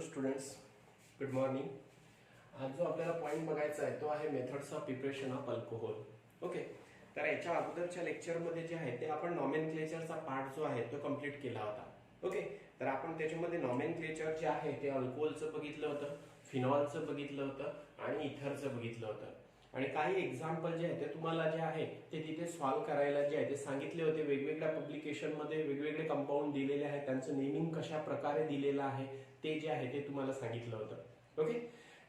Students, good morning. आज जो आपल्याला पॉइंट बघायचा आहे तो आहे methods of preparation of alcohol. Okay, तर याच्या अगोदरच्या लेक्चरमध्ये जे आहे ते आपण नॉमेनक्लेचरचा पार्ट जो आहे तो कम्प्लीट केला होता. ओके, तर आपण त्याच्यामध्ये नॉमेनक्लेचर जे आहे ते अल्कोहोलचं बघितलं होतं, फिनॉलचं बघितलं होतं आणि इथरचं बघितलं होतं. आणि काही एक्झाम्पल जे आहे ते तुम्हाला जे आहे ते तिथे सॉल्व्ह करायला जे आहे ते सांगितले होते. वेगवेगळ्या पब्लिकेशनमध्ये वेगवेगळे कंपाऊंड दिलेले आहेत, त्यांचं नेमिंग कशा प्रकारे दिलेलं आहे ते जे आहे ते तुम्हाला सांगितलं होतं. ओके,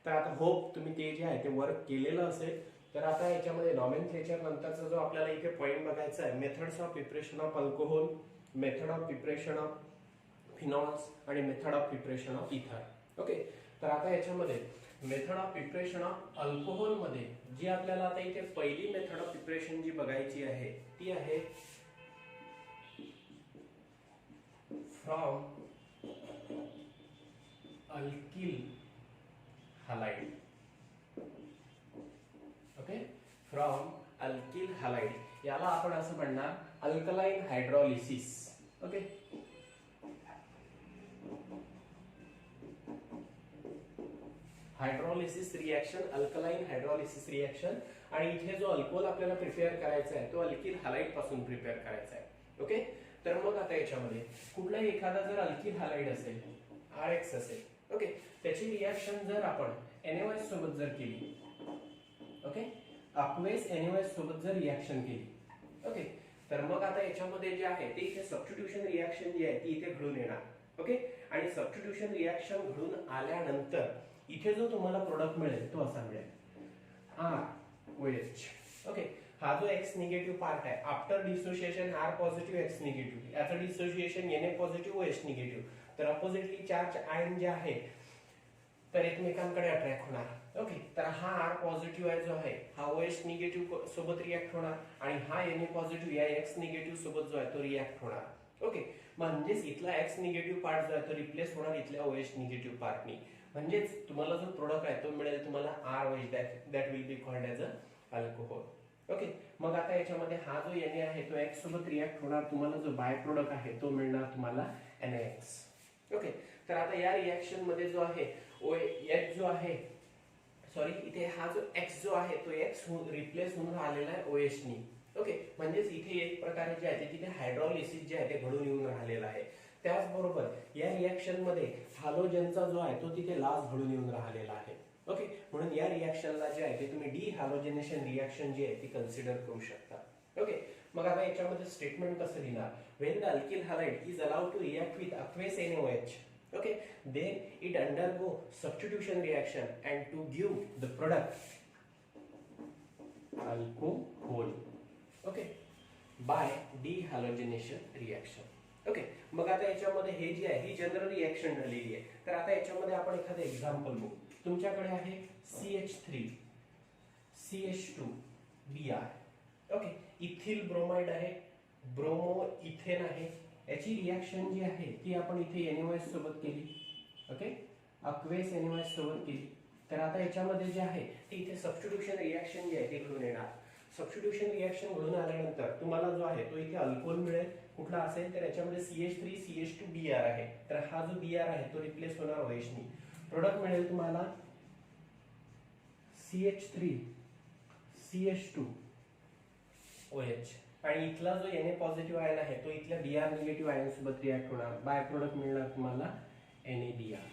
तर आता होप तुम्ही ते जे आहे ते वर्क केलेलं असेल. तर आता याच्यामध्ये नॉमेनक्लेचर नंतरचा जो आपल्याला इथे पॉइंट बघायचा आहे, methods of preparation of alcohol, method of preparation of phenols आणि मेथड ऑफ प्रिपरेशन ऑफ इथर. ओके, तर आता याच्यामध्ये method of preparation of alcohol मध्ये जी आपल्याला आता इथे पहिली मेथड ऑफ प्रिपरेशन जी बघायची आहे ती आहे from alkyl halide. Okay, from alkyl halide याला आपण असं म्हणणार alkaline hydrolysis. Okay, hydrolysis reaction, alkaline hydrolysis reaction. आणि इथे जो अल्कोहोल आपल्याला प्रिपेअर करायचा आहे तो अल्किल हलाइड पासून प्रिपेअर करायचा आहे. ओके, तर मग आता याच्यामध्ये कुठलाही एखादा जर अल्किल हलाइड असेल, RX असेल, ओके, त्याची रिएक्शन जर आपण NaOH सोबत जर केली, ओके, अक्वेस NaOH सोबत जर रिएक्शन केली, ओके, तर मग आता याच्यामध्ये जे आहे ते इथे सबस्टिट्यूशन रिएक्शन जी आहे ती इथे घडून येणार. ओके, आणि सबस्टिट्यूशन रिएक्शन घडून आल्यानंतर इथे जो तुम्हाला प्रोडक्ट मिळेल तो असा मिळेल ROH. ओके, हा जो X निगेटिव्ह पार्ट आहे after dissociation R positive X negative, याचं dissociation Na positive OH negative, तर अपोजिटली चार्ज आयन जे आहे तर एकमेकांकडे अट्रॅक्ट होणार. ओके, तर हा R पॉझिटिव्ह आहे जो आहे हा OH निगेटिव्ह सोबत रिएक्ट होणार आणि हा Na पॉझिटिव्ह या X निगेटिव्ह सोबत जो आहे तो रिएक्ट होणार. ओके, म्हणजेच इथला X निगेटिव्ह पार्ट जो आहे तो रिप्लेस होणार इथल्या OH निगेटिव्ह पार्टनी. म्हणजेच तुम्हाला जो प्रोडक्ट आहे तो मिळेल तुम्हाला ROH, that will be called as a alcohol. Okay, मग आता याच्यामध्ये हा जो Na आहे तो X सोबत रिएक्ट होणार, तुम्हाला जो बाय प्रोडक्ट आहे तो मिळणार तुम्हाला NaX. ओके, तर आता या रिएक्शन मध्ये जो आहे OH जो आहे, सॉरी, इथे हा जो X जो आहे तो X रिप्लेस होऊन राहिलेला आहे OH नी. ओके, म्हणजेच इथे एक प्रकारे जे आहे ते तिथे हायड्रॉलिसिस जे आहे ते घडून येऊन राहिलेलं आहे. त्याचबरोबर या रिएक्शन मध्ये हॅलोजनचा जो आहे तो तिथे लास्ट घडून येऊन राहिलेला आहे. ओके, म्हणून या रिएक्शनला जे आहे ते तुम्ही डी हॅलोजनेशन रिएक्शन जी आहे ती कन्सिडर करू शकता. ओके, मग आता याच्यामध्ये स्टेटमेंट कसं लिहिणार, when the alkyl halide is allowed to react with aqueous NaOH, okay, then it undergo substitution reaction and to give the product alcohol, okay, by dehalogenation reaction. Okay, मग आता याच्यामध्ये हे जे आहे ही जनरल रिएक्शन झालेली आहे. तर आता याच्यामध्ये आपण एखादं एक्झाम्पल बघू. तुमच्याकडे आहे CH3 CH2 Br. Okay, ethyl bromide आहे, ब्रोमो इथेन आहे. याची रिएक्शन जी आहे ती आपण इथे NaOH सोबत केली. ओके, अक्वेस NaOH सोबत केली. तर आता याच्यामध्ये जे आहे ते इथे सबस्टिट्यूशन रिएक्शन जी आहे ते घडून येणार. सबस्टिट्यूशन रिएक्शन घडून आल्यानंतर तुम्हाला जो आहे तो इथे अल्कोहोल मिळेल. कुठला असेल तर याच्यामध्ये CH3 CH2 Br आहे, तर हा जो Br आहे तो रिप्लेस होणार OH नी. प्रोडक्ट मिळेल तुम्हाला CH3 CH2 OH आणि इथला जो Na पॉझिटिव्ह आयन आहे तो इथल्या Br निगेटिव्ह आयन सोबत रिएक्ट होणार. बाय प्रोडक्ट मिळणार तुम्हाला NaBr.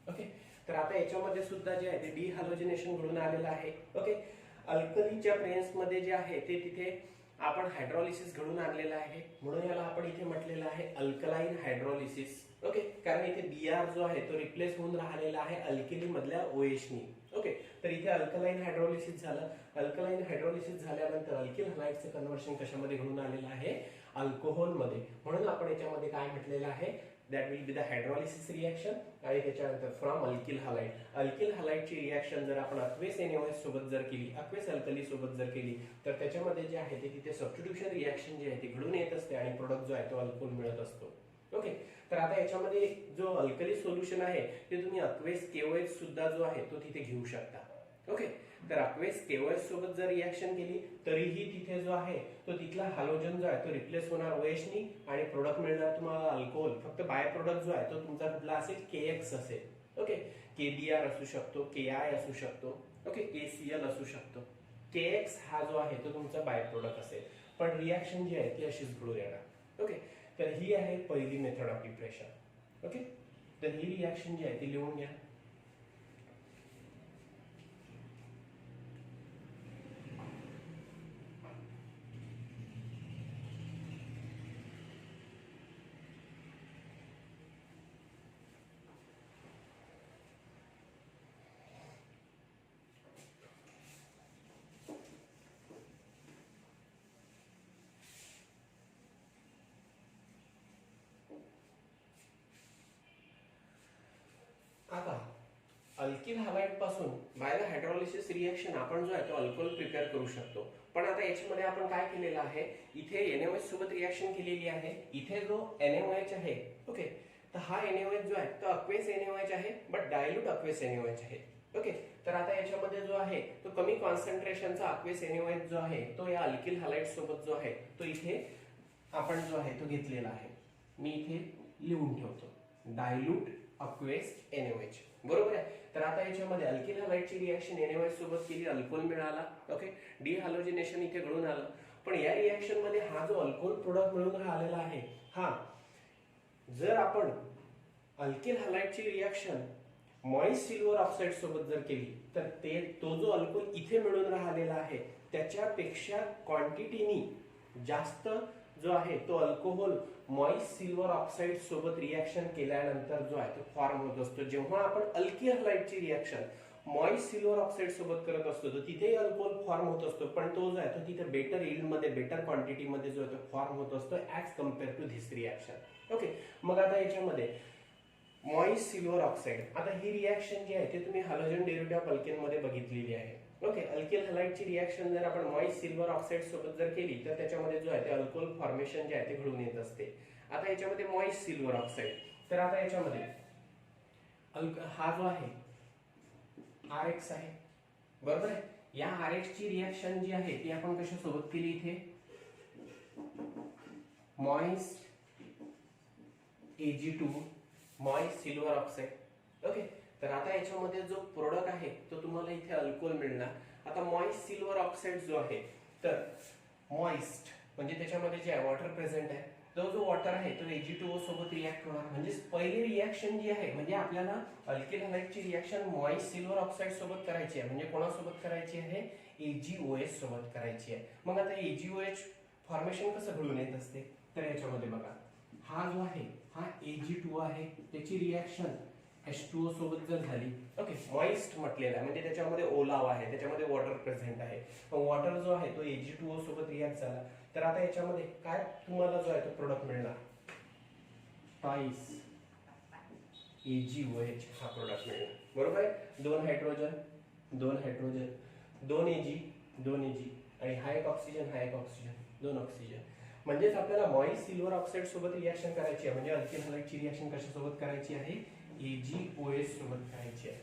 ओके, तर आता याच्यामध्ये सुद्धा जे आहे ते डिहॅलोजिनेशन घडून आलेलं आहे. ओके, अल्कलीच्या प्रेझेन्स मध्ये जे आहे ते तिथे आपण हायड्रॉलिसिस घडून आणलेलं आहे, म्हणून याला आपण इथे म्हटलेलं आहे अल्कलाइन हायड्रॉलिसिस. ओके, कारण इथे Br जो आहे तो रिप्लेस होऊन राहिलेला आहे अल्किली मधल्या OH नी. ओके, तर इथे अल्कलाइन हायड्रॉलिसिस झालं. अल्कलाइन हायड्रॉलिसिस झाल्यानंतर अल्किल हलाइडचं कन्व्हर्शन कशामध्ये घडून आलेलं आहे, अल्कोहोल मध्ये. म्हणून आपण याच्यामध्ये काय म्हटलेलं आहे, that will be the hydrolysis reaction. आणि त्याच्यानंतर फ्रॉम अल्किल हलाइड, अल्किल हलाइडची रिएक्शन जर आपण अक्वेस NaOH सोबत जर केली, अक्वेस अल्कली सोबत जर केली, तर त्याच्यामध्ये जे आहे ते तिथे सबस्टिट्यूशन रिएक्शन जे आहे ते घडून येत असते आणि प्रोडक्ट जो आहे तो अल्कोहोल मिळत असतो. ओके, तर आता याच्यामध्ये जो अल्कली सोल्युशन आहे ते तुम्ही अक्वेस KOH सुद्धा जो आहे तो तिथे घेऊ शकता. ओके, तर अक्वेस KOH सोबत जर रिएक्शन केली तरीही तिथे जो आहे तो तिथला हॅलोजन जो आहे तो रिप्लेस होणार OH नी आणि प्रोडक्ट मिळणार तुम्हाला अल्कोहोल. फक्त बाय प्रोडक्ट जो आहे तो तुमचा कुठला असेल KX असेल. ओके, KBr असू शकतो, KI असू शकतो, ओके, KCl असू शकतो. KX हा जो आहे तो तुमचा बाय प्रोडक्ट असेल, पण रिॲक्शन जी आहे ती अशीच घडून येणार. ओके, तर ही आहे पहिली मेथड ऑफ डिप्रेशन. ओके, तर ही रिॲक्शन जी आहे ती लिहून घ्या. आता अल्किल हॅलाइड पासून बाय द हायड्रॉलिसिस रिएक्शन आपण जो आहे तो अल्कोहोल प्रिपेअर करू शकतो. पण आता याच्यामध्ये आपण काय केलेलं आहे, इथे NaOH सोबत रिएक्शन केलेली आहे. इथे जो NaOH आहे, ओके, तर हा NaOH जो आहे तो अक्वेस NaOH आहे, बट डायल्यूट अक्वेस NaOH आहे. ओके, तर आता याच्यामध्ये जो आहे तो कमी कॉन्सन्ट्रेशनचा अक्वेस NaOH जो आहे तो या अल्किल हॅलाइड सोबत जो आहे तो इथे आपण जो आहे तो घेतलेला आहे. मी इथे लिहून ठेवतो, डायल्यूट अक्वेस NaOH. बरोबर आहे. तर आता याच्यामध्ये अल्किल हॅलाइडची रिएक्शन NaOH सोबत केली, अल्कोहोल मिळाला. ओके, डिहॅलोजिनेशन इथे घडून आलं. पण या रिएक्शन मध्ये हा जो अल्कोहोल प्रोडक्ट मिळून राहिलेला आहे, हा जर आपण अल्किल हॅलाइडची रिएक्शन मॉइस्ट सिल्वर ऑक्साईड सोबत जर केली तर तो जो अल्कोहोल इथे मिळून राहिलेला आहे त्याच्यापेक्षा क्वांटिटीनी जास्त जो आहे तो अल्कोहोल मॉइस्ट सिल्वर ऑक्साईड सोबत रिएक्शन केल्यानंतर जो आहे तो फॉर्म होत असतो. जेव्हा आपण अल्किल हॅलाइडची रिएक्शन मॉइस्ट सिल्वर ऑक्साईड सोबत करत असतो तर तिथेही अल्कोहोल फॉर्म होत असतो, पण तो जो आहे तो तिथे बेटर यील्ड मध्ये, बेटर क्वांटिटी मध्ये जो आहे तो फॉर्म होत असतो as compared to this reaction. Okay, मग आता याच्यामध्ये मॉइस्ट सिल्वर ऑक्साईड, आता ही रिएक्शन जी आहे ते तुम्ही हॅलोजन डेरिव्हेटिव्ह ऑफ अल्केन मध्ये बघितलेली आहे. ओके, अल्किल हॅलाइडची रिएक्शन जर आपण मॉइस्ट सिल्वर ऑक्साईड सोबत जर केली तर त्याच्यामध्ये जो आहे ते अल्कोहोल फॉर्मेशन जे आहे ते घडून येत असते. आता याच्यामध्ये मॉइस्ट सिल्वर ऑक्साईड, तर आता याच्यामध्ये हा जो आहे RX आहे, बरोबर आहे. या RX ची रिएक्शन जी आहे ती आपण कशा सोबत केली, इथे moist Ag2 moist silver oxide. Okay, तर आता याच्यामध्ये जो प्रोडक्ट आहे तो तुम्हाला इथे अल्कोहोल मिळणार. आता मॉइस्ट सिल्वर ऑक्साईड जो आहे, तर मॉइस्ट म्हणजे त्याच्यामध्ये जे वॉटर प्रेझेंट आहे, तो जो वॉटर आहे तो Ag2O सोबत रिएक्ट होणार. म्हणजे पहिली रिएक्शन जी आहे, म्हणजे आपल्याला अल्किल हॅलाइडची रिएक्शन मॉइस्ट सिल्वर ऑक्साईड सोबत करायची आहे. म्हणजे कोणासोबत करायची आहे, AgOH सोबत करायची आहे. मग आता AgOH फॉर्मेशन कसं घडून येत असते, तर याच्यामध्ये बघा, हा जो आहे हा Ag2 आहे, त्याची रिएक्शन H2O सोबत जर झाली, ओके, मॉइस्ट म्हटलेला आहे म्हणजे त्याच्यामध्ये ओलावा आहे, त्याच्यामध्ये वॉटर प्रेझेंट आहे. वॉटर जो आहे तो Ag2O सोबत रिएक्ट झाला, तर आता याच्यामध्ये काय तुम्हाला जो आहे तो प्रोडक्ट मिळणार, ट्वाइस AgOH हा प्रोडक्ट मिळणार. बरोबर आहे. 2 हायड्रोजन 2 हायड्रोजन, 2 Ag 2 Ag, आणि हा एक ऑक्सिजन, हा एक ऑक्सिजन, 2 ऑक्सिजन. म्हणजेच आपल्याला मॉइस्ट सिल्वर ऑक्साईड सोबत रिएक्शन करायची आहे. म्हणजे अल्किल हॅलाइडची रिएक्शन कशासोबत करायची आहे, AgOH सोबत करायची आहे,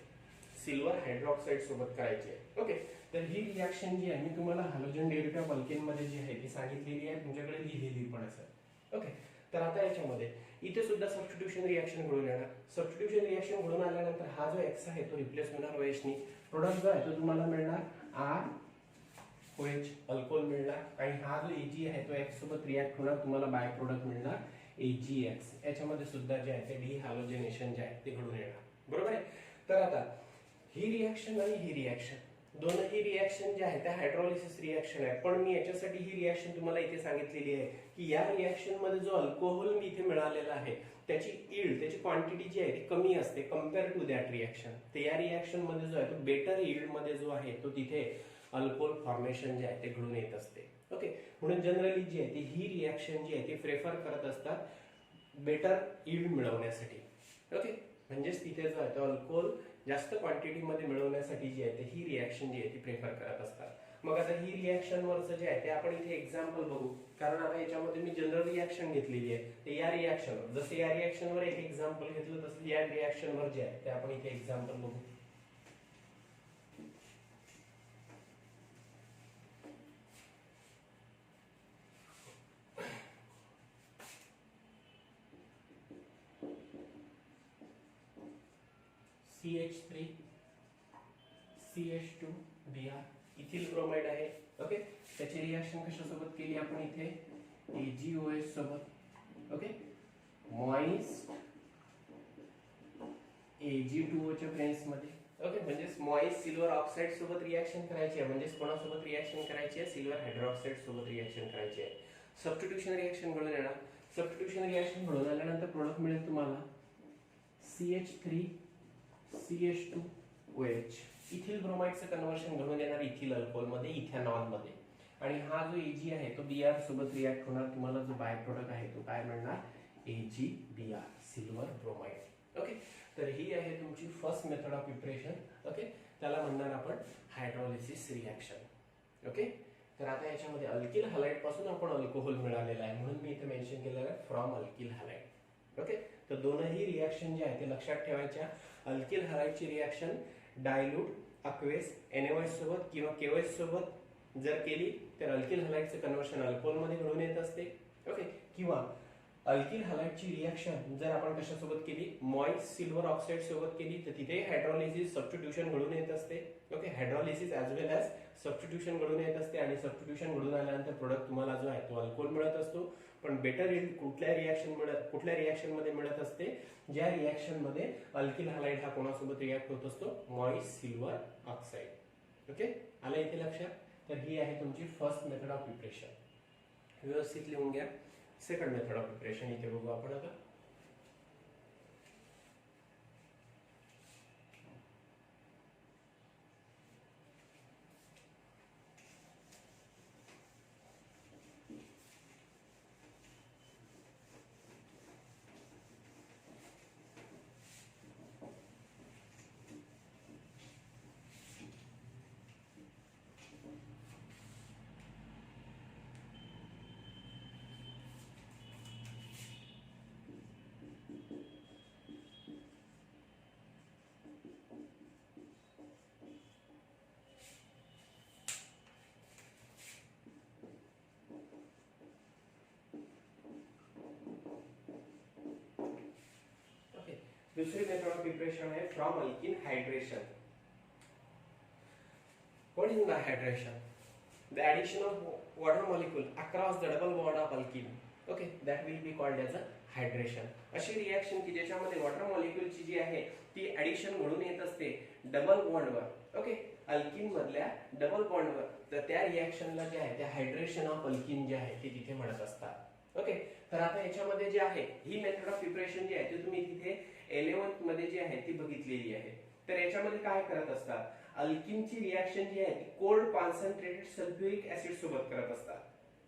सिल्वर हायड्रॉक्साईड सोबत करायची आहे. ओके, तर ही रिएक्शन जी आहे मी तुम्हाला हॅलोजन डेरिव्हेटिव्ह ऑफ अल्केन मध्ये जी आहे ती सांगितलेली आहे, तुमच्याकडे लिहिलेली पण असेल. ओके, तर आता याच्यामध्ये इथे सुद्धा सबस्टिट्यूशन रिएक्शन घडून येणार. सबस्टिट्यूशन रिएक्शन घडून आल्यानंतर हा जो X आहे तो रिप्लेस होणार OH नी. प्रोडक्ट जो आहे तो तुम्हाला मिळणार ROH, अल्कोहोल मिळणार, आणि हा जो Ag आहे तो X सोबत रिएक्ट होणार, तुम्हाला बाय प्रोडक्ट मिळणार AgX. याच्यामध्ये सुद्धा जे आहे ते डिहॅलोजिनेशन जे आहे ते घडून येणार. बरोबर आहे. तर आता ही रिएक्शन आणि ही रिएक्शन दोनही रिएक्शन जे आहे त्या हायड्रॉलिसिस रिएक्शन आहे. पण मी याच्यासाठी ही रिएक्शन तुम्हाला इथे सांगितलेली आहे की या रिएक्शन मध्ये जो अल्कोहोल मी इथे मिळालेला आहे त्याची यील्ड, त्याची क्वांटिटी जी आहे ती कमी असते कम्पेअर टू दॅट रिएक्शन. तर या रिएक्शन मध्ये जो आहे तो बेटर यील्ड मध्ये जो आहे तो तिथे अल्कोहोल फॉर्मेशन जे आहे ते घडून येत असते. ओके, म्हणून जनरली जी आहे ती ही रिएक्शन जी आहे ती प्रेफर करत असतात बेटर यील्ड मिळवण्यासाठी. ओके, म्हणजेच तिथे जो आहे तो अल्कोहोल जास्त क्वांटिटी मध्ये मिळवण्यासाठी जी आहे ही रिएक्शन जी आहे ती प्रेफर करत असतात. मग आता ही रिएक्शन वरचं जे आहे ते आपण इथे एक्झाम्पल बघू, कारण आता याच्यामध्ये मी जनरल रिएक्शन घेतलेली आहे. तर या रिएक्शनवर, जसं या रिएक्शनवर एक एक्झाम्पल घेतलं तसं या रिएक्शनवर जे आहे ते आपण इथे एक्झाम्पल बघू. CH3 CH2 Br ethyl bromide आहे. ओके, त्याची रिएक्शन कशासोबत केली आपण इथे AgOH सोबत. ओके, मॉइस्ट Ag2O च्या प्रेझेन्स मध्ये. ओके, म्हणजे मॉइस्ट सिल्वर ऑक्साइड सोबत रिएक्शन करायची आहे. म्हणजे कोणासोबत रिएक्शन करायची आहे? सिल्वर हायड्रॉक्साइड सोबत रिएक्शन करायची आहे. सबस्टिट्यूशन रिएक्शन घडून येणार. सबस्टिट्यूशन रिएक्शन घडून आल्यानंतर प्रोडक्ट मिळेल तुम्हाला CH3 CH2OH. इथिल ब्रोमाइडचं कन्वर्शन घडून येणार इथिल अल्कोहोल मध्ये, इथेनॉल मध्ये. आणि हा जो Ag आहे तो Br सोबत रिएक्ट होणार. तुम्हाला जो बाय प्रोडक्ट आहे तो काय मिळणार? AgBr, silver bromide. ओके, तर ही आहे तुमची first method of preparation. Okay, त्याला म्हणणार आपण हायड्रोलिसिस रिएक्शन. ओके, तर आता याच्यामध्ये अल्किल हॅलाइड पासून आपण अल्कोहोल मिळालेला आहे म्हणून मी इथे मेन्शन केलेलं आहे फ्रॉम अल्किल हॅलाइड. ओके, तर दोनही रिएक्शन जे आहे ते लक्षात ठेवायच्या. अल्किल हॅलाइडची रिएक्शन डायल्यूट अक्वेस NaOH सोबत किंवा KOH सोबत जर केली तर अल्किल हॅलाइडचं कन्वर्शन अल्कोहोल मध्ये घडून येत असते. ओके, किंवा अल्किल हॅलाइडची रिएक्शन जर आपण कशासोबत केली? मॉइस्ट सिल्वर ऑक्साइड सोबत केली तर तिथे हायड्रोलिसिस सबस्टिट्यूशन घडून येत असते. ओके, हायड्रोलिसिस ॲज वेल ॲज सबस्टिट्यूशन घडून येत असते. आणि सबस्टिट्यूशन घडून आल्यानंतर प्रोडक्ट तुम्हाला जो आहे तो अल्कोहोल मिळत असतो. पण बेटर यील्ड कुठल्या रिएक्शन मध्ये मिळत असते? ज्या रिएक्शन मध्ये अल्किल हॅलाइड हा कोणासोबत रिएक्ट होत असतो? Moist silver oxide. ओके, आलं इथे लक्षात? तर ही आहे तुमची फर्स्ट मेथड ऑफ प्रिपरेशन. व्यवस्थित लिहून घ्या. सेकंड मेथड ऑफ प्रिपरेशन इथे बघू आपण आता. दूसरी मेथड ऑफ प्रिपरेशन है from alkyne hydration. What is the hydration? The addition of water molecule across the double bond of alkene. Okay, that will be called as a hydration. अशी reaction की ज्याच्यामध्ये water मॉलिक्यूलची जी आहे ती addition घडून येत असते double बॉन्डवर. ओके, अल्कीन मधल्या डबल बॉन्डवर. तर त्या रिएक्शनला जे आहे ते हायड्रेशन ऑफ अल्कीन जे आहे ते तिथे म्हणत असतात. ओके, तर आता याच्यामध्ये जे आहे ही मेथड ऑफ प्रिपरेशन जी आहे ती तुम्ही तिथे 11th मध्ये जी आहे ती बघितलेली आहे. तर याच्यामध्ये काय करत असतात? अल्कीनची रिएक्शन जी आहे ती कोल्ड कॉन्सन्ट्रेटेड सल्फ्युरिक ऍसिड सोबत करत असतात.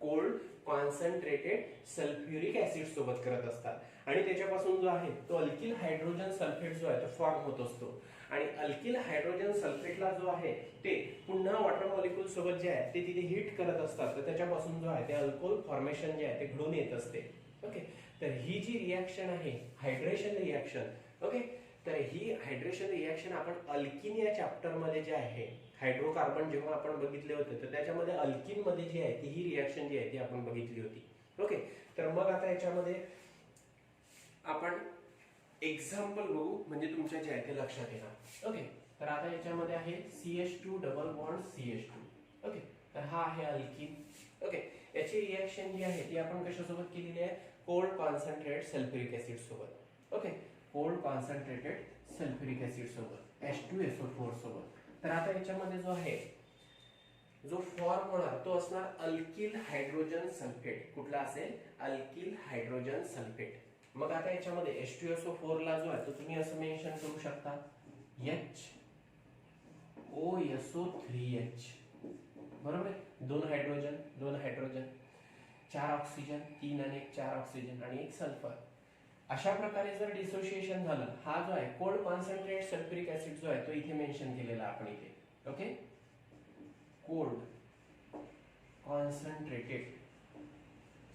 कोल्ड कॉन्सन्ट्रेटेड सल्फ्युरिक ऍसिड सोबत करत असतात. आणि त्याच्यापासून जो आहे तो अल्किल हायड्रोजन सल्फेट जो आहे तो फॉर्म होत असतो. आणि अल्किल हायड्रोजन सल्फेटला जो आहे ते पुन्हा वॉटर मॉलिक्यूल सोबत जे आहे ते तिथे हीट करत असतात. तर त्याच्यापासून जो आहे ते अल्कोहोल फॉर्मेशन जे आहे ते घडून येत असते. ओके, तर ही जी रिएक्शन आहे हायड्रेशन रिएक्शन. ओके, तर ही हायड्रेशन रिएक्शन आपण अल्किन या चॅप्टर मध्ये जे आहे हायड्रोकार्बन जेव्हा आपण बघितले होते तर त्याच्यामध्ये अल्किन मध्ये जी आहे ती ही रिएक्शन जी आहे ती आपण बघितली होती. ओके, तर मग आता याच्यामध्ये आपण एक्झाम्पल बघू म्हणजे तुमच्या जे आहे ते लक्षात येणार. ओके, तर आता याच्यामध्ये आहे CH2 double bond CH2. Okay, तर हा आहे अल्किन. ओके, याची रिएक्शन जी आहे ती आपण कशासोबत केलेली आहे? कोल्ड कॉन्सन्ट्रेटेड सल्फ्युरिक ऍसिड सोबत. Okay, cold concentrated sulphuric acid सोबत H2SO4 सोबत. तर आता याच्यामध्ये जो आहे जो फॉर्म होणार तो असणार अल्किल हायड्रोजन सल्फेट. कुठला असेल? Alkyl hydrogen sulphate. मग आता याच्यामध्ये H2SO4 ला जो आहे तो तुम्ही असं मेन्शन करू शकता HOSO3H. बरोबर आहे, दोन हायड्रोजन 4 ऑक्सिजन, 3 आणि 4 ऑक्सिजन आणि 1 सल्फर. अशा प्रकारे जर डिसोसिएशन झालं, हा जो आहे कोल्ड कॉन्सन्ट्रेटेड सल्फ्युरिक ऍसिड जो आहे तो इथे मेन्शन केलेला आपण इथे. Okay, cold concentrated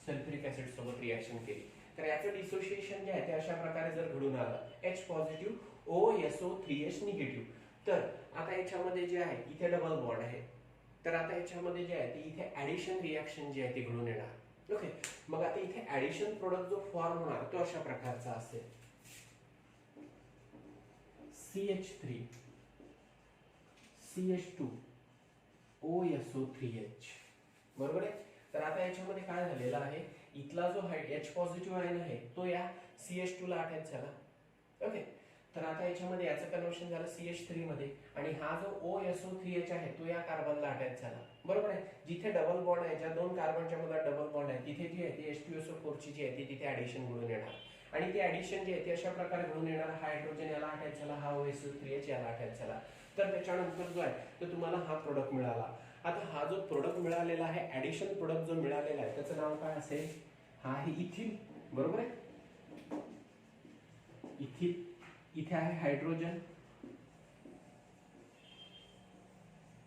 sulphuric acid सोबत रिएक्शन केली तर याचं डिसोसिएशन जे आहे ते अशा प्रकारे जर घडून आलं H पॉझिटिव्ह OSO3H निगेटिव्ह. तर आता याच्यामध्ये जे आहे इथे डबल बॉन्ड आहे. तर आता याच्यामध्ये जे आहे ते इथे ऍडिशन रिएक्शन जी आहे ती घडून येणार. ओके, मग आता इथे ऍडिशन प्रोडक्ट जो फॉर्म होणार तो अशा प्रकारचा असेल CH3 CH2 OSO3H, बरोबर आहे. तर आता याच्यामध्ये काय झालेलं आहे, इथला जो H पॉझिटिव्ह आयन आहे तो या CH2 ला अटॅच झाला. ओके, तर आता याच्यामध्ये याचं कन्वर्शन झालं CH3 मध्ये, आणि हा जो OSO3H आहे तो या कार्बनला अटॅच झाला. बरोबर आहे. जिथे डबल बॉन्ड आहे, ज्या दोन कार्बनच्या मध्ये डबल बॉन्ड आहे, तिथे जी आहे ती H2SO4 ची जी आहे ती तिथे ऍडिशन घडून येणार, आणि ती ऍडिशन जी आहे ती अशा प्रकारे घडून येणार, हा हायड्रोजन याला अटॅच झाला, हा OSO3H याला अटॅच झाला. तर त्याच्यानंतर जो आहे तो तुम्हाला हा प्रोडक्ट मिळाला. आता हा जो प्रोडक्ट मिळालेला आहे, ऍडिशन प्रोडक्ट जो मिळालेला आहे, त्याचं नाव काय असेल, हा आहे इथिल. बरोबर आहे. इथिल, इथे आहे हायड्रोजन.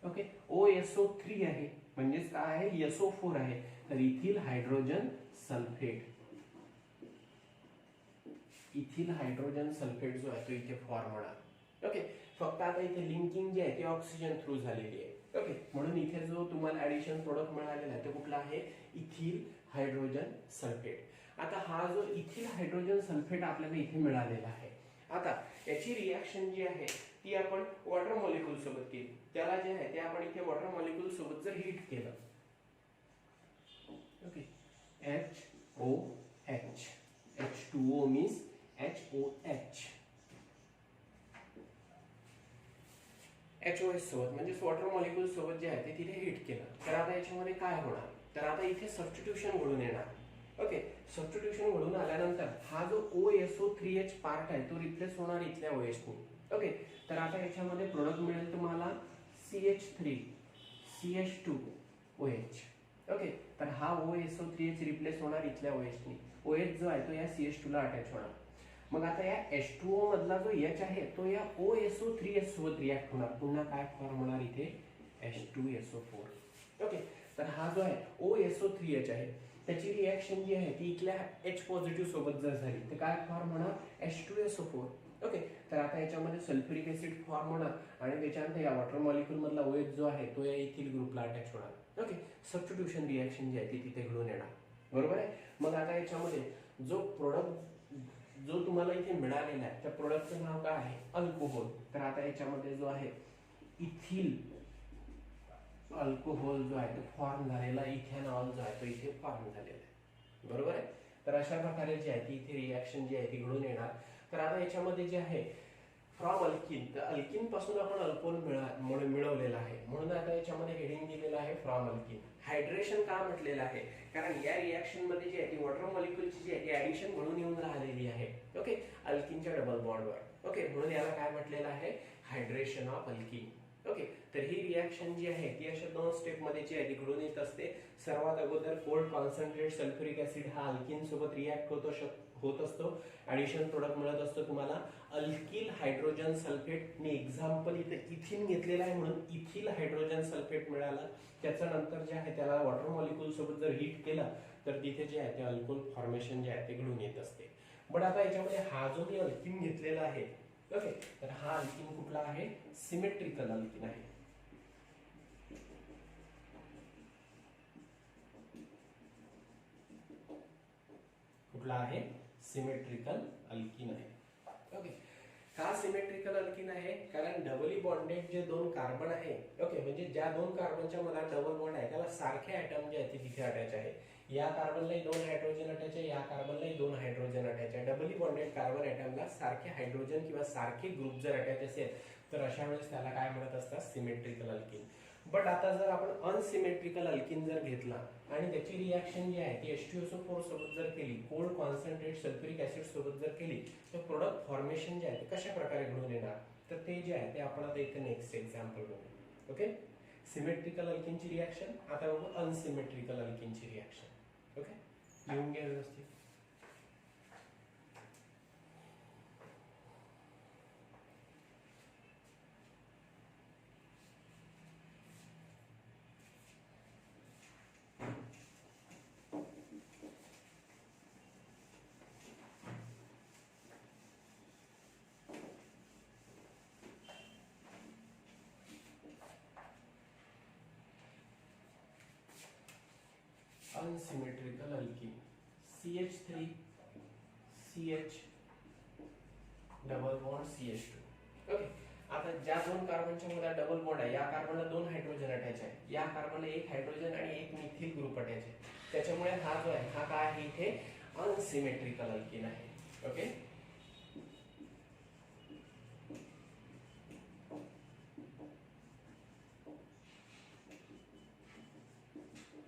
ओके, OSO3 आहे, म्हणजेच काय आहे, SO4 आहे, तर ethyl hydrogen sulphate. Ethyl hydrogen sulphate जो आहे तो इथे फॉर्म होणार. ओके, फक्त आता इथे लिंकिंग जी आहे ती ऑक्सिजन थ्रू झालेली आहे. ओके, म्हणून इथे जो तुम्हाला ऍडिशन प्रोडक्ट मिळालेला आहे तो कुठला आहे, इथिल हायड्रोजन सल्फेट. आता हा जो इथिल हायड्रोजन सल्फेट आपल्याला इथे मिळालेला आहे, आता याची रिएक्शन जी आहे ती आपण वॉटर मॉलिक्यूल सोबत केली. त्याला जे आहे ते आपण इथे वॉटर मॉलिक्यूल सोबत जर हीट केलं, okay, HOH, H2O means HOH, HOH सोबत म्हणजेच वॉटर मॉलिक्यूल सोबत जे आहे ते तिथे हीट केलं, तर आता याच्यामध्ये काय होणार, तर आता इथे सबस्टिट्यूशन घडून येणार. ओके, सबस्टिट्यूशन घडून आल्यानंतर हा जो OSO3H पार्ट आहे तो रिप्लेस होणार इथल्या OH ने. ओके, तर आता याच्यामध्ये प्रोडक्ट मिळेल तुम्हाला CH3 CH2 OH. ओके, तर हा OSO3H रिप्लेस होणार इथल्या OH ने. OH जो आहे तो या CH2 ला अटॅच होणार. मग आता या H2O मधला जो H आहे तो या OSO3H सोबत रिएक्ट होणार, पुन्हा काय फॉर्म होणार इथे, H2SO4. ओके, तर हा जो आहे OSO3H आहे, त्याची रिएक्शन जी आहे ती इथल्या H पॉझिटिव्ह सोबत जर झाली तर काय फॉर्म होणार, H2SO4. ओके, तर आता याच्यामध्ये सल्फ्युरिक ऍसिड फॉर्म होणार, आणि त्याच्यानंतर या वॉटर मॉलिक्यूल मधला OH जो आहे तो या इथिल ग्रुपला अटॅच होणार. ओके, सबस्टिट्यूशन रिएक्शन जी आहे ती तिथे घडून येणार. बरोबर आहे. मग आता याच्यामध्ये जो प्रोडक्ट जो तुम्हाला इथे मिळालेला आहे त्या प्रोडक्टचं नाव काय आहे, अल्कोहोल. तर आता याच्यामध्ये जो आहे इथिल अल्कोहोल जो आहे तो फॉर्म झालेला, इथेनॉल जो आहे तो इथे फॉर्म झालेला आहे. बरोबर आहे. तर अशा प्रकारे जी आहे ती इथे रिएक्शन जी आहे ती घडून येणार. तर आता याच्यामध्ये जे आहे फ्रॉम अल्किन, तर अल्किन पासून आपण अल्कोहोल मिळवलेला आहे, म्हणून आता याच्यामध्ये हेडिंग दिलेलं आहे फ्रॉम अल्किन. हायड्रेशन का म्हटलेलं आहे, कारण या रिएक्शन मध्ये जी आहे ती वॉटर मॉलिक्यूलची जी आहे ती ऍडिशन म्हणून येऊन राहिलेली आहे. ओके, अल्किनच्या डबल बॉन्डवर. ओके, म्हणून याला काय म्हटलेलं आहे, हायड्रेशन ऑफ अल्किन. ओके, तर ही रिएक्शन जी आहे ती अशा दोन स्टेप मध्ये जी आहे ती घडून येत असते. सर्वात अगोदर कोल्ड कॉन्सन्ट्रेट सल्फ्युरिक ऍसिड हा अल्किन सोबत रिएक्ट होत असतो, ऍडिशन प्रोडक्ट मिळत असतो तुम्हाला अल्किल हायड्रोजन सल्फेट. मी एक्झाम्पल इथे इथिन घेतलेला आहे म्हणून इथिल हायड्रोजन सल्फेट मिळाला. त्याच्यानंतर जे आहे त्याला वॉटर मॉलिक्यूल सोबत जर हीट केलं तर तिथे जे आहे ते अल्कोहोल फॉर्मेशन जे आहे ते घडून येत असते. पण आता याच्यामध्ये हा जो मी अल्किन घेतलेला आहे, ओके, तर हा अल्किन कुठला आहे, सिमेट्रिकल अल्किन आहे. कुठला आहे, सिमेट्रिकल अल्किन आहे. ओके, का सिमेट्रिकल अल्किन आहे, कारण डबली बॉन्डेड जे दोन कार्बन आहे, ओके, म्हणजे ज्या दोन कार्बनच्या मध्ये डबल बॉन्ड आहे त्याला सारखे ऍटम जे आहे ते तिथे अटॅच आहे. या कार्बनलाही दोन हायड्रोजन अटॅच आहे, या कार्बनलाही दोन हायड्रोजन अटॅच आहे. डबली बॉन्डेड कार्बन ऍटमला सारखे हायड्रोजन किंवा सारखे ग्रुप जर अटॅच असेल तर अशा वेळेस त्याला काय म्हणत असतात, सिमेट्रिकल अल्किन. बट आता जर आपण अनसिमेट्रिकल अल्किन जर घेतला आणि त्याची रिएक्शन जी आहे ती H2SO4 सोबत जर केली, कोल्ड कॉन्सन्ट्रेट सल्फ्युरिक ऍसिड सोबत जर केली, तर प्रोडक्ट फॉर्मेशन जे आहे ते कशा प्रकारे घडून येणार, तर ते जे आहे ते आपण आता इथे नेक्स्ट एक्झाम्पल बघू. ओके, सिमेट्रिकल अल्किनची रिएक्शन, आता बघू अनसिमेट्रिकल अल्किनची रिएक्शन. ओके, लिहून घ्या व्यवस्थित. Unsymmetrical alkene, CH3 CH double bond CH2. Okay. आता ज्या दोन कार्बनच्या मध्ये डबल बॉन्ड आहे, या कार्बनला दोन हायड्रोजन अटॅच आहे, या कार्बनला एक हायड्रोजन आणि एक मिथिल ग्रुप अटॅच आहे. त्याच्यामुळे हा जो आहे हा काय आहे इथे अनसिमेट्रिकल अल्किन आहे. ओके.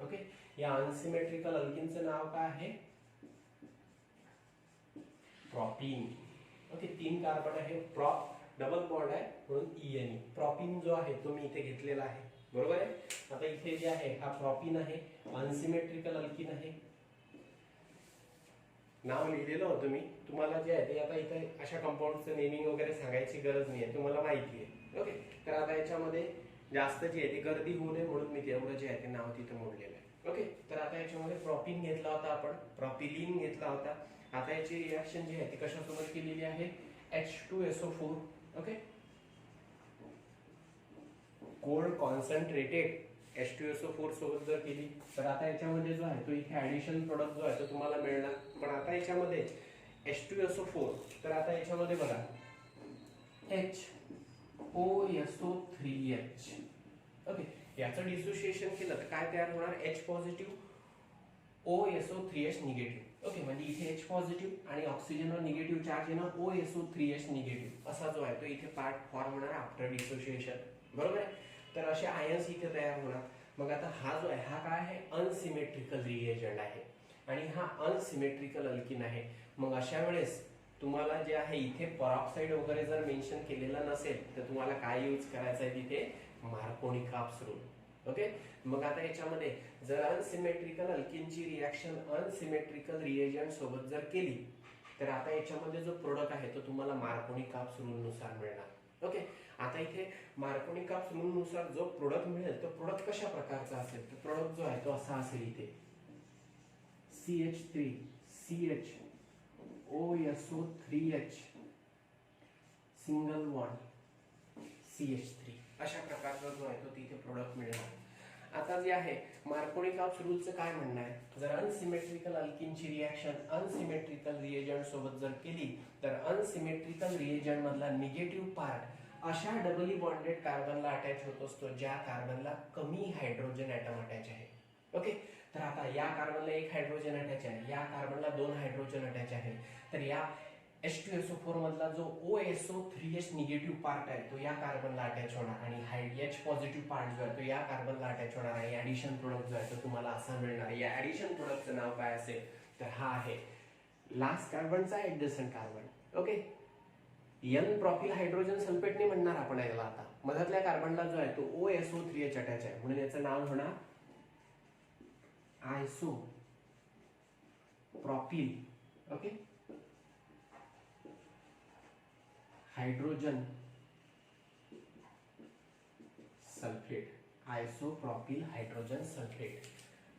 ओके. या अनसिमेट्रिकल अल्किनचं नाव काय आहे? प्रॉपिन. ओके. 3 कार्बन आहे, प्रॉप डबल बॉन्ड आहे म्हणून ENE. प्रॉपिन जो आहे तो मी इथे घेतलेला आहे, बरोबर आहे. आता इथे जे आहे हा प्रॉपिन आहे, अनसिमेट्रिकल अल्किन आहे. नाव लिहिलेलं होतं मी तुम्हाला, जे आहे ते आता इथे अशा कंपाऊंडचं नेमिंग वगैरे सांगायची गरज नाही आहे, तुम्हाला माहिती आहे. ओके. तर आता याच्यामध्ये जास्त जी आहे ती गर्दी होऊ नये म्हणून मी तेवढं जे आहे ते नाव तिथं मोडलेलं आहे. ओके. तर आता याच्यामध्ये प्रॉपिन घेतला होता आपण, प्रॉपिलिन घेतला होता. आता याची रिएक्शन जी आहे ती कशासोबत केलेली आहे? H2SO4. Okay. Cold concentrated H2SO4 सोबत जर केली तर आता याच्यामध्ये जो आहे तो इथे ऍडिशन प्रोडक्ट जो आहे तो तुम्हाला मिळणार. पण आता याच्यामध्ये H2SO4, तर आता याच्यामध्ये बघा HOSO3H. ओके. याचं डिसोसिएशन केलं तर काय तयार होणार? H positive OSO3H negative. Okay. म्हणजे इथे H पॉझिटिव्ह आणि ऑक्सिजनवर निगेटिव्ह चार्ज येणार, OSO3H निगेटिव्ह असा जो आहे तो इथे पार्ट फॉर्म होणार आफ्टर डिसोसिएशन, बरोबर आहे. तर असे आयन्स इथे तयार होणार. मग आता हा जो आहे हा काय आहे? अनसिमेट्रिकल रिएजंट आहे आणि हा अनसिमेट्रिकल अल्किन आहे. मग अशा वेळेस तुम्हाला जे आहे इथे परऑक्साईड वगैरे जर मेन्शन केलेलं नसेल तर तुम्हाला काय यूज करायचं आहे तिथे? मार्कोनिकाप्स रूल. ओके. मग आता याच्यामध्ये जर अनसिमेट्रिकल अल्किनची रिएक्शन अनसिमेट्रिकल रिएजंट सोबत जर केली तर आता याच्यामध्ये जो प्रोडक्ट आहे तो तुम्हाला मार्कोनिकाप्स रूल नुसार मिळणार. ओके. आता इथे मार्कोनिकाप्स रूल नुसार जो प्रोडक्ट मिळेल तो प्रोडक्ट कशा प्रकारचा असेल? तर प्रोडक्ट जो आहे तो असा असेल इथे CH3CH OSO3H single bond CH3 अशा प्रकारचा जो आहे तो तिथे प्रोडक्ट मिळणार. आता जे आहे मार्कोनिकाप्स रूलचं काय म्हणणं आहे? जर अनसिमेट्रिकल अल्किनची रिएक्शन अनसिमेट्रिकल रिएजंट सोबत जर केली तर अनसिमेट्रिकल रिएजंट मधला निगेटिव्ह पार्ट अशा डबली बॉन्डेड कार्बनला अटॅच होत असतो ज्या कार्बनला कमी हायड्रोजन ॲटम अटॅच आहे. ओके. तर आता या कार्बनला एक हायड्रोजन अटॅच आहे, या कार्बनला 2 हायड्रोजन अटॅच आहे. तर या H2SO4 मधला जो OSO3H निगेटिव्ह पार्ट आहे तो या कार्बनला अटॅच होणार आणि H पॉझिटिव्ह पार्ट जो आहे तो या कार्बनला अटॅच होणार आहे. ऍडिशन प्रोडक्ट जो आहे तो तुम्हाला असा मिळणार. या ऍडिशन प्रोडक्टचं नाव काय असेल? तर हा आहे लास्ट कार्बनचा adjacent carbon. Okay. N propyl hydrogen सल्फेटने म्हणणार आपण याला. आता मधातल्या कार्बनला जो आहे तो OSO3H अटॅच आहे म्हणून याचं नाव होणार isopropyl. Okay. Hydrogen sulphate. Isopropyl hydrogen sulphate.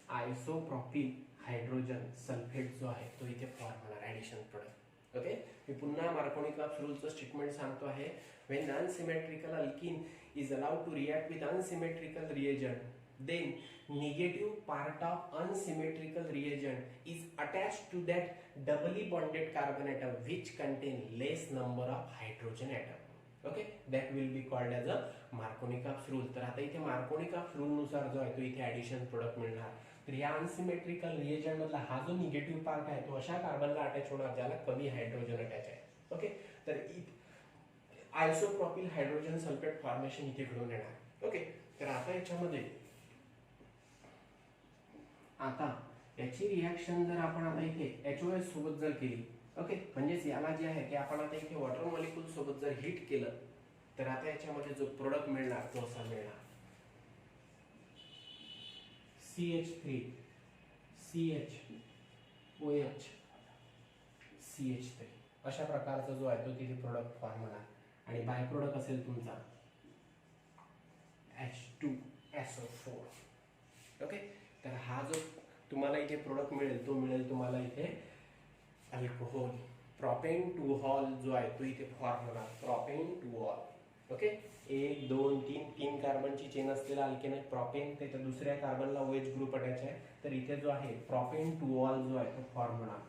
Isopropyl hydrogen sulphate जो आहे तो इथे फॉर्म होणार ऍडिशन प्रोडक्ट. ओके. मी पुन्हा मार्कोनिकाप्स रूलचं स्टेटमेंट सांगतो आहे. When unsymmetrical alkene is allowed to react with unsymmetrical reagent then negative part of unsymmetrical reagent is attached to that doubly bonded carbon atom which contain less number of hydrogen atom. Okay, that will be called as a Markovnikov rule. तर आता इथे Markovnikov rule नुसार जो आहे तो इथे addition product मिळणार. तर या अनसिमेट्रिकल रिएजंट मधला हा जो निगेटिव्ह पार्ट आहे तो अशा कार्बनला अटॅच होणार ज्याला कमी हायड्रोजन अटॅच आहे. ओके. तर आयसोप्रॉपिल हायड्रोजन सल्फेट फॉर्मेशन इथे घडून येणार. ओके. तर आता याच्यामध्ये आता याची रिएक्शन जर आपण आता इथे HOS सोबत जर केली, ओके, म्हणजेच याला जे आहे ते आपण आता इथे वॉटर मॉलिक्यूल सोबत जर हीट केलं तर आता याच्यामध्ये जो प्रोडक्ट मिळणार तो असा मिळणार CH3 CH OH CH3 अशा प्रकारचा जो आहे तो तिथे प्रोडक्ट फॉर्म होणार आणि बाय प्रोडक्ट असेल तुमचा H2SO4. ओके. तर हा जो तुम्हाला इथे प्रोडक्ट मिळेल तो मिळेल तुम्हाला इथे अल्कोहोल. प्रोपेन टू हॉल जो आहे तो इथे फॉर्म होणार. Propane two ol. ओके. 1 2 3 3 कार्बनची चेन असलेला अल्केन आहे प्रोपेन. त्याच्या दुसऱ्या कार्बनला OH ग्रुप अटॅच आहे. तर इथे जो आहे प्रोपेन टू हॉल जो आहे तो फॉर्म होणार.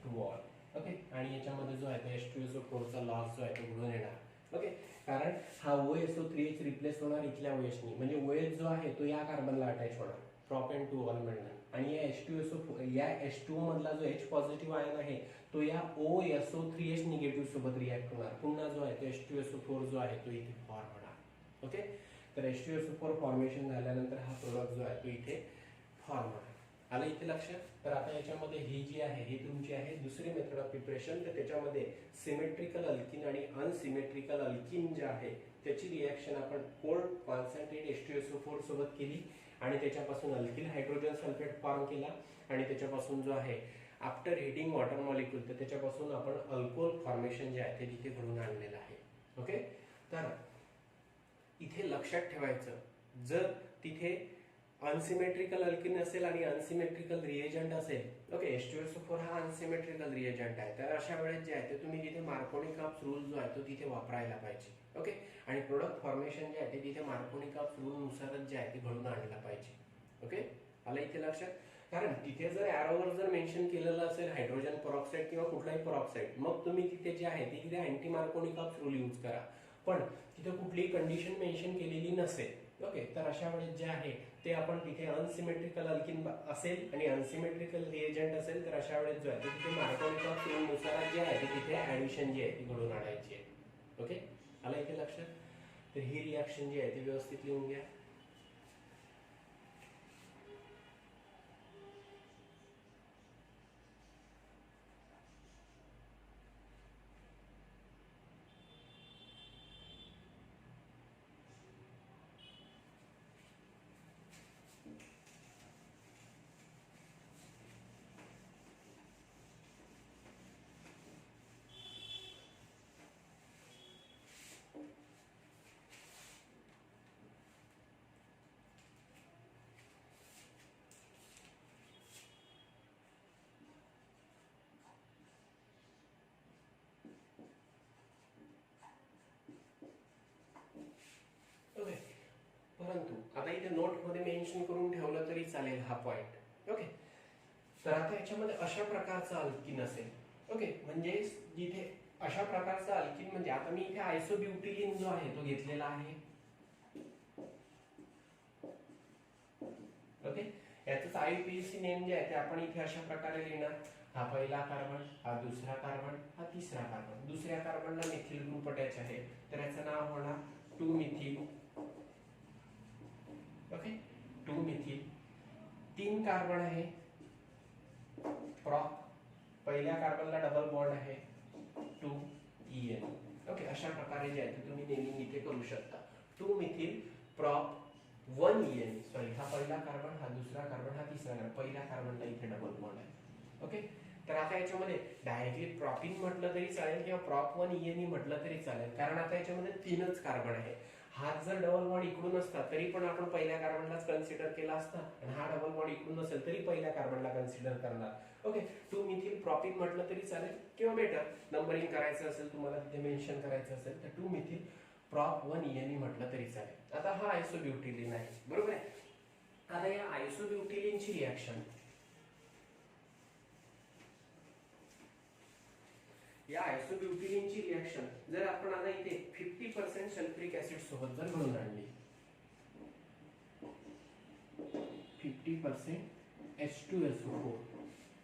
To all. ओके, आणि याच्यामध्ये जो आहे तो H2SO4 चा लॉस जो आहे तो घडून येणार. ओके, कारण हा OSO3H रिप्लेस होणार इथल्या OH नी, म्हणजे OH जो आहे तो या कार्बनला अटॅच होणार प्रोपेन टू ऑल म्हणून, आणि या H2SO4 या H2O मधला जो H पॉझिटिव्ह आयन आहे तो या OSO3H निगेटिव्ह सोबत रिॲक्ट होणार. पुन्हा जो आहे तो H2SO4 जो आहे तो इथे फॉर्म होणार. ओके, तर H2SO4 फॉर्मेशन झाल्यानंतर हा प्रोडक्ट जो आहे तो इथे फॉर्म होणार. आलं इथे लक्षात. तर आता याच्यामध्ये ही जी आहे ही तुमची आहे दुसरी मेथड ऑफ प्रिपरेशन. तर त्याच्यामध्ये सिमेट्रिकल अल्किन आणि अनसिमेट्रिकल अल्किन जे आहे त्याची रिॲक्शन आपण कोल्ड कॉन्सन्ट्रेट H2SO4 सोबत केली आणि त्याच्यापासून अल्किल हायड्रोजन सल्फेट फॉर्म केला, आणि त्याच्यापासून जो आहे आफ्टर हिटिंग वॉटर मॉलिक्यूल तर त्याच्यापासून आपण अल्कोहोल फॉर्मेशन जे आहे ते तिथे घडून आणलेलं आहे. ओके, तर इथे लक्षात ठेवायचं, जर तिथे अनसिमेट्रिकल अल्किन असेल आणि अनसिमेट्रिकल रिएजंट असेल, ओके, H2SO4 हा अनसिमेट्रिकल रिएजंट आहे, तर अशा वेळेस जे आहे ते तुम्ही तिथे मार्कोनिकॉप्स रूल जो आहे तो तिथे वापरायला पाहिजे. ओके, आणि प्रोडक्ट फॉर्मेशन जे आहे ते तिथे मार्कोनिकॉप्स रूल नुसारच जे आहे ते घडून आणलं पाहिजे. ओके, आलं इथे लक्षात. कारण तिथे जर ॲरोवर जर मेन्शन केलेलं असेल हायड्रोजन परऑक्साईड किंवा कुठलाही परऑक्साईड, मग तुम्ही तिथे जे आहे ते तिथे अँटी मार्कोनिकॉप्स रूल यूज करा. पण तिथे कुठलीही कंडिशन मेन्शन केलेली नसेल, ओके, तर अशा वेळेस जे आहे ते आपण तिथे अनसिमेट्रिकल अल्किन असेल आणि अनसिमेट्रिकल रिएजंट असेल तर अशा वेळेस जो आहे तिथे मार्कोनिकॉप्स रूल नुसार जे आहे ते तिथे ऍडिशन जी आहे ती घडून आणायची आहे. ओके, आला इथे लक्षात. तर ही रिॲक्शन जी आहे ती व्यवस्थित लिहून घ्या. ओके, परंतु आता इथे नोट मध्ये मेन्शन करून ठेवलं तरी चालेल हा पॉइंट. ओके, तर आता याच्यामध्ये अशा प्रकारचा अल्किन असेल, ओके, म्हणजे जिथे अशा प्रकारचा अल्किन म्हणजे आता मी इथे आयसोब्युटिलिन जो आहे तो घेतलेला आहे. ओके, याचं IUPAC नेम जे आहे ते आपण इथे अशा प्रकारे लिहिणार. हा पहिला कार्बन, हा दुसरा कार्बन, हा तिसरा कार्बन. दुसऱ्या कार्बनला मिथिल ग्रुप अटॅच आहे तर याचं नाव होणार 2 मिथिल. Okay, 2 methyl. 3 कार्बन आहे प्रॉप, पहिल्या कार्बनला डबल बॉन्ड आहे 2 EN. ओके, अशा प्रकारे जे आहे ते तुम्ही नेमिंग इथे करू शकता. 2 मिथिल प्रॉप 1 EN. सॉरी, हा पहिला कार्बन, हा दुसरा कार्बन, हा तिसरा कार्बन. पहिल्या कार्बनला इथे डबल बॉन्ड आहे. ओके, तर आता याच्यामध्ये डायरेक्टली प्रॉपिन म्हटलं तरी चालेल किंवा प्रॉप 1 EN म्हटलं तरी चालेल, कारण आता याच्यामध्ये 3च कार्बन आहे. हा जर डबल बॉन्ड इकडून असता तरी पण आपण पहिल्या कार्बनलाच कन्सिडर केला असता, आणि हा डबल बॉन्ड इकडून नसेल तरी पहिल्या कार्बनला कन्सिडर करणार. ओके, 2 मिथिल प्रॉपिन म्हटलं तरी चालेल, किंवा बेटर नंबरिंग करायचं असेल तुम्हाला तिथे मेन्शन करायचं असेल तर 2 मिथिल प्रॉप 1 EN म्हटलं तरी चालेल. आता हा आयसोब्युटिलिन आहे, बरोबर आहे. आता या आयसोब्युटिलिनची रिॲक्शन, या आयसोब्युटिलिनची रिॲक्शन जर आपण आता इथे 50% सल्फ्युरिक ऍसिड सोबत जर घडून आणली, 50% H2SO4.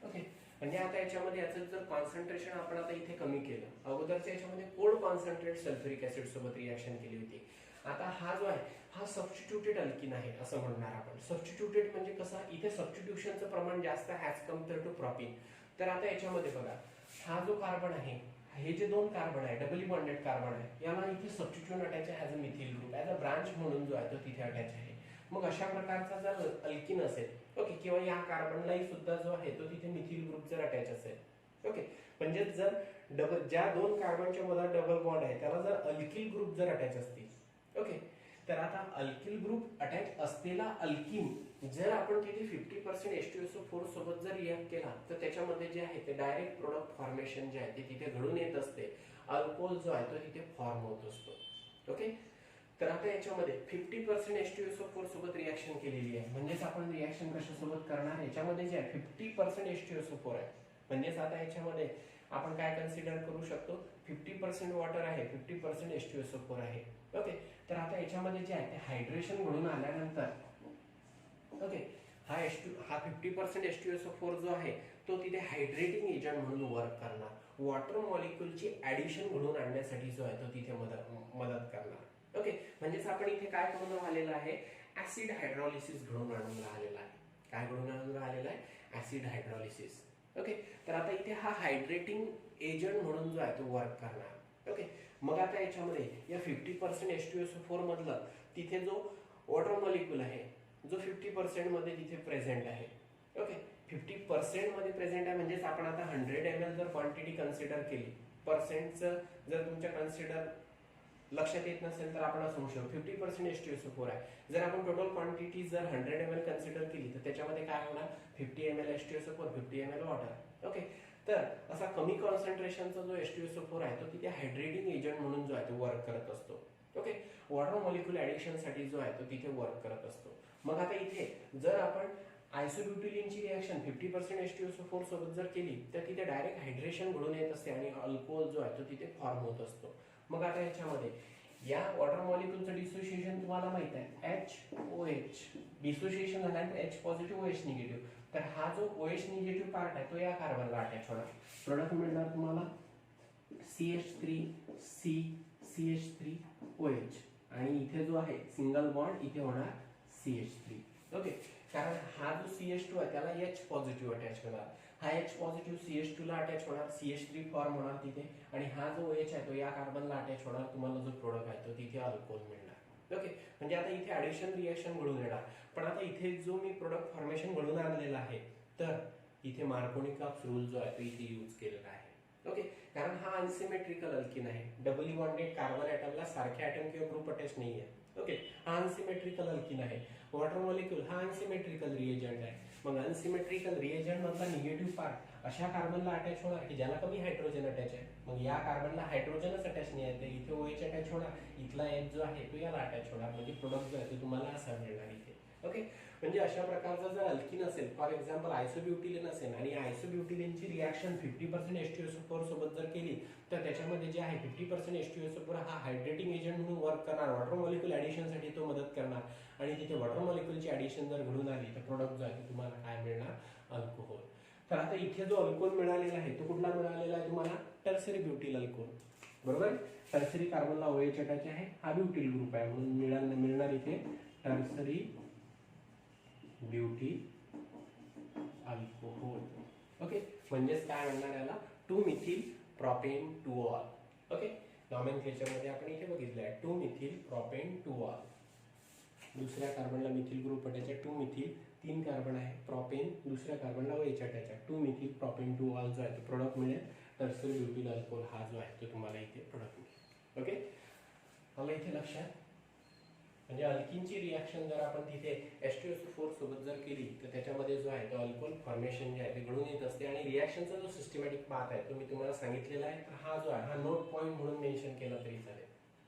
ओके, म्हणजे आता याच्यामध्ये याचं जर कॉन्सन्ट्रेशन आपण आता इथे कमी केलं, अगोदरच्या याच्यामध्ये कोल्ड कॉन्सन्ट्रेट सल्फ्युरिक ऍसिड सोबत रिॲक्शन केली होती. आता हा जो आहे हा सबस्टिट्यूटेड अल्किन आहे असं म्हणणार आपण. सबस्टिट्यूटेड म्हणजे कसं, इथे सबस्टिट्यूशनचं प्रमाण जास्त ॲज कम्पेअर टू प्रॉपिन. तर आता याच्यामध्ये बघा, हा जो कार्बन आहे, हे जे 2 कार्बन आहे डबली बॉन्डेड कार्बन आहे, याला इथे सबस्टिट्यूट अटॅच आहे as a methyl group, as a branch म्हणून जो आहे तो तिथे अटॅच आहे. मग अशा प्रकारचा जर अल्किन असेल, ओके, किंवा या कार्बनलाही सुद्धा जो आहे तो तिथे मिथिल ग्रुप जर अटॅच असेल, ओके, म्हणजे जर ज्या 2 कार्बनच्या मध्ये डबल बॉन्ड आहे त्याला जर अल्किल ग्रुप जर अटॅच असतील, ओके, तर आता अल्किल ग्रुप अटॅच असलेला अल्किन जर आपण तिथे 50% H2SO4 सोबत जर रिॲक्ट केला तर त्याच्यामध्ये जे आहे ते डायरेक्ट प्रोडक्ट फॉर्मेशन जे आहे ते तिथे घडून येत असते. अल्कोहोल जो आहे तो तिथे फॉर्म होत असतो. ओके, तर आता याच्यामध्ये 50% H2SO4 सोबत रिॲक्शन केलेली आहे, म्हणजेच आपण रिॲक्शन कशासोबत करणार, याच्यामध्ये जे आहे 50% H2SO4 आहे, म्हणजेच आता याच्यामध्ये आपण काय कन्सिडर करू शकतो, 50% वॉटर आहे, 50% H2SO4 आहे. ओके, तर आता याच्यामध्ये जे आहे ते हायड्रेशन घडून आल्यानंतर ओके हा 50% H2SO4 जो आहे तो तिथे हायड्रेटिंग एजंट म्हणून वर्क करणार, वॉटर मॉलिक्युलची ऍडिशन घडून आणण्यासाठी जो आहे तो तिथे मदत करणार. ओके, म्हणजेच आपण इथे काय करून राहिलेलं आहे, ऍसिड हायड्रॉलिसिस घडून आणून राहिलेला आहे. काय घडून आणून राहिलेला आहे, ऍसिड हायड्रॉलिसिस. ओके, तर आता इथे हा हायड्रेटिंग एजंट म्हणून जो आहे तो वर्क करणार. ओके, मग आता याच्यामध्ये या 50% H2SO4 मधलं तिथे जो वॉटर मॉलिक्यूल आहे जो 50% मध्ये तिथे प्रेझेंट आहे. ओके, 50% मध्ये प्रेझेंट आहे म्हणजेच आपण आता 100 ml जर क्वांटिटी कन्सिडर केली, पर्सेंटचं जर तुमच्या कन्सिडर लक्षात येत नसेल तर आपण असं म्हणू शकतो 50% H2SO4 आहे. जर आपण टोटल क्वांटिटी जर 100 ml कन्सिडर केली तर त्याच्यामध्ये काय होणार, 50 ml H2SO4, 50 ml water. Okay, तर असा कमी कॉन्सन्ट्रेशनचा जो H2SO4 आहे तो तिथे हायड्रेटिंग एजंट म्हणून जो आहे तो वर्क करत असतो. ओके, वॉटर मॉलिक्यूल ऍडिशन साठी जो आहे तो तिथे वर्क करत असतो. मग आता इथे जर आपण आयसोब्युटिलिनची रिएक्शन 50% H2SO4 सोबत जर केली तर तिथे डायरेक्ट हायड्रेशन घडून येत असते आणि अल्कोहोल जो आहे तो तिथे फॉर्म होत असतो. मग आता याच्यामध्ये या वॉटर मॉलिक्यूलचं डिसोसिएशन तुम्हाला माहित आहे, HOH डिसोसिएशन झालं आहे H पॉझिटिव्ह OH निगेटिव्ह. तर हा जो OH निगेटिव्ह पार्ट आहे तो या कार्बनला अटॅच होणार, प्रोडक्ट मिळणार तुम्हाला CH3C CH3OH आणि इथे जो आहे सिंगल बॉन्ड इथे होणार CH3. ओके, कारण हा जो CH2 आहे त्याला H पॉझिटिव्ह अटॅच होणार, हा H पॉझिटिव्ह CH2 ला अटॅच होणार, CH3 फॉर्म होणार तिथे आणि हा जो OH आहे तो या कार्बनला अटॅच होणार, तुम्हाला जो प्रोडक्ट आहे तो तिथे अल्कोहोल मिळणार. ओके, म्हणजे आता इथे ऍडिशन रिएक्शन घडून येणार. पण आता इथे जो मी प्रोडक्ट फॉर्मेशन घडून आणलेला आहे तर इथे मार्कोनिकॉप्स रूल जो आहे तो इथे यूज केलेला आहे. ओके, कारण हा अनसिमेट्रिकल अल्किन आहे, डबली बॉन्डेड कार्बन ॲटमला सारखे ॲटम किंवा ग्रुप अटॅच नाहीये. ओके, हा अनसिमेट्रिकल अल्किन आहे. वॉटर मॉलिक्यूल हा अनसिमेट्रिकल रिएजंट आहे. मग अनसिमेट्रिकल रिएजंट मधला निगेटिव्ह पार्ट अशा कार्बनला अटॅच होणार की ज्याला कमी हायड्रोजन अटॅच आहे. मग या कार्बनला हायड्रोजनच अटॅच नाही आहे, इथे OH अटॅच होणार, इथला H जो आहे तो याला अटॅच होणार, म्हणजे प्रोडक्ट जो आहे तो तुम्हाला असा मिळणार इथे. ओके, म्हणजे अशा प्रकारचा जर अल्किन असेल, फॉर एक्झाम्पल आयसोब्युटिलिन असेल आणि आयसोब्युटिलिनची रिएक्शन 50% H2SO4 सोबत जर केली तर त्याच्यामध्ये जे आहे 50% H2SO4 हा हायड्रेटिंग एजंट म्हणून वर्क करणार, वॉटर मॉलिक्यूल ऍडिशनसाठी तो मदत करणार आणि तिथे वॉटर मॉलिक्यूलची ऍडिशन जर घडून आली तर प्रोडक्ट जो आहे तुम्हाला काय मिळणार, अल्कोहोल. तर आता इथे जो अल्कोहोल मिळालेला आहे तो कुठला मिळालेला आहे तुम्हाला, टर्सरी ब्युटिल अल्कोहोल. बरोबर, टर्सरी कार्बनला OH अटॅच आहे, हा ब्युटिल ग्रुप आहे म्हणून मिळणार इथे टर्सरी ब्युटिल अल्कोहोल. ओके, म्हणजेच काय म्हणणार याला, 2 methyl propane 2 all. Okay, nomenclature मध्ये आपण इथे बघितलं आहे 2 मिथिल प्रोपेन 2 ऑल. दुसऱ्या कार्बनला मिथिल ग्रुप अटॅच आहे, 2 मिथिल, 3 कार्बन आहे, प्रोपेन, दुसऱ्या कार्बनला OH अटॅच आहे, 2 मिथिल प्रोपेन 2 ऑल जो आहे तो प्रोडक्ट मिळेल टर्सरी ब्युटिल अल्कोहोल, हा जो आहे तो तुम्हाला इथे प्रोडक्ट मिळेल. ओके, मला इथे लक्षात, म्हणजे अल्किनची रिएक्शन जर आपण तिथे H2SO4 सोबत जर केली तर त्याच्यामध्ये जो आहे तो अल्कोहोल फॉर्मेशन जे आहे ते घडून येत असते आणि रिएक्शनचा जो सिस्टमॅटिक पाथ आहे तो मी तुम्हाला सांगितलेला आहे. तर हा जो आहे हा नोट पॉईंट म्हणून मेन्शन केला तरी चालेल.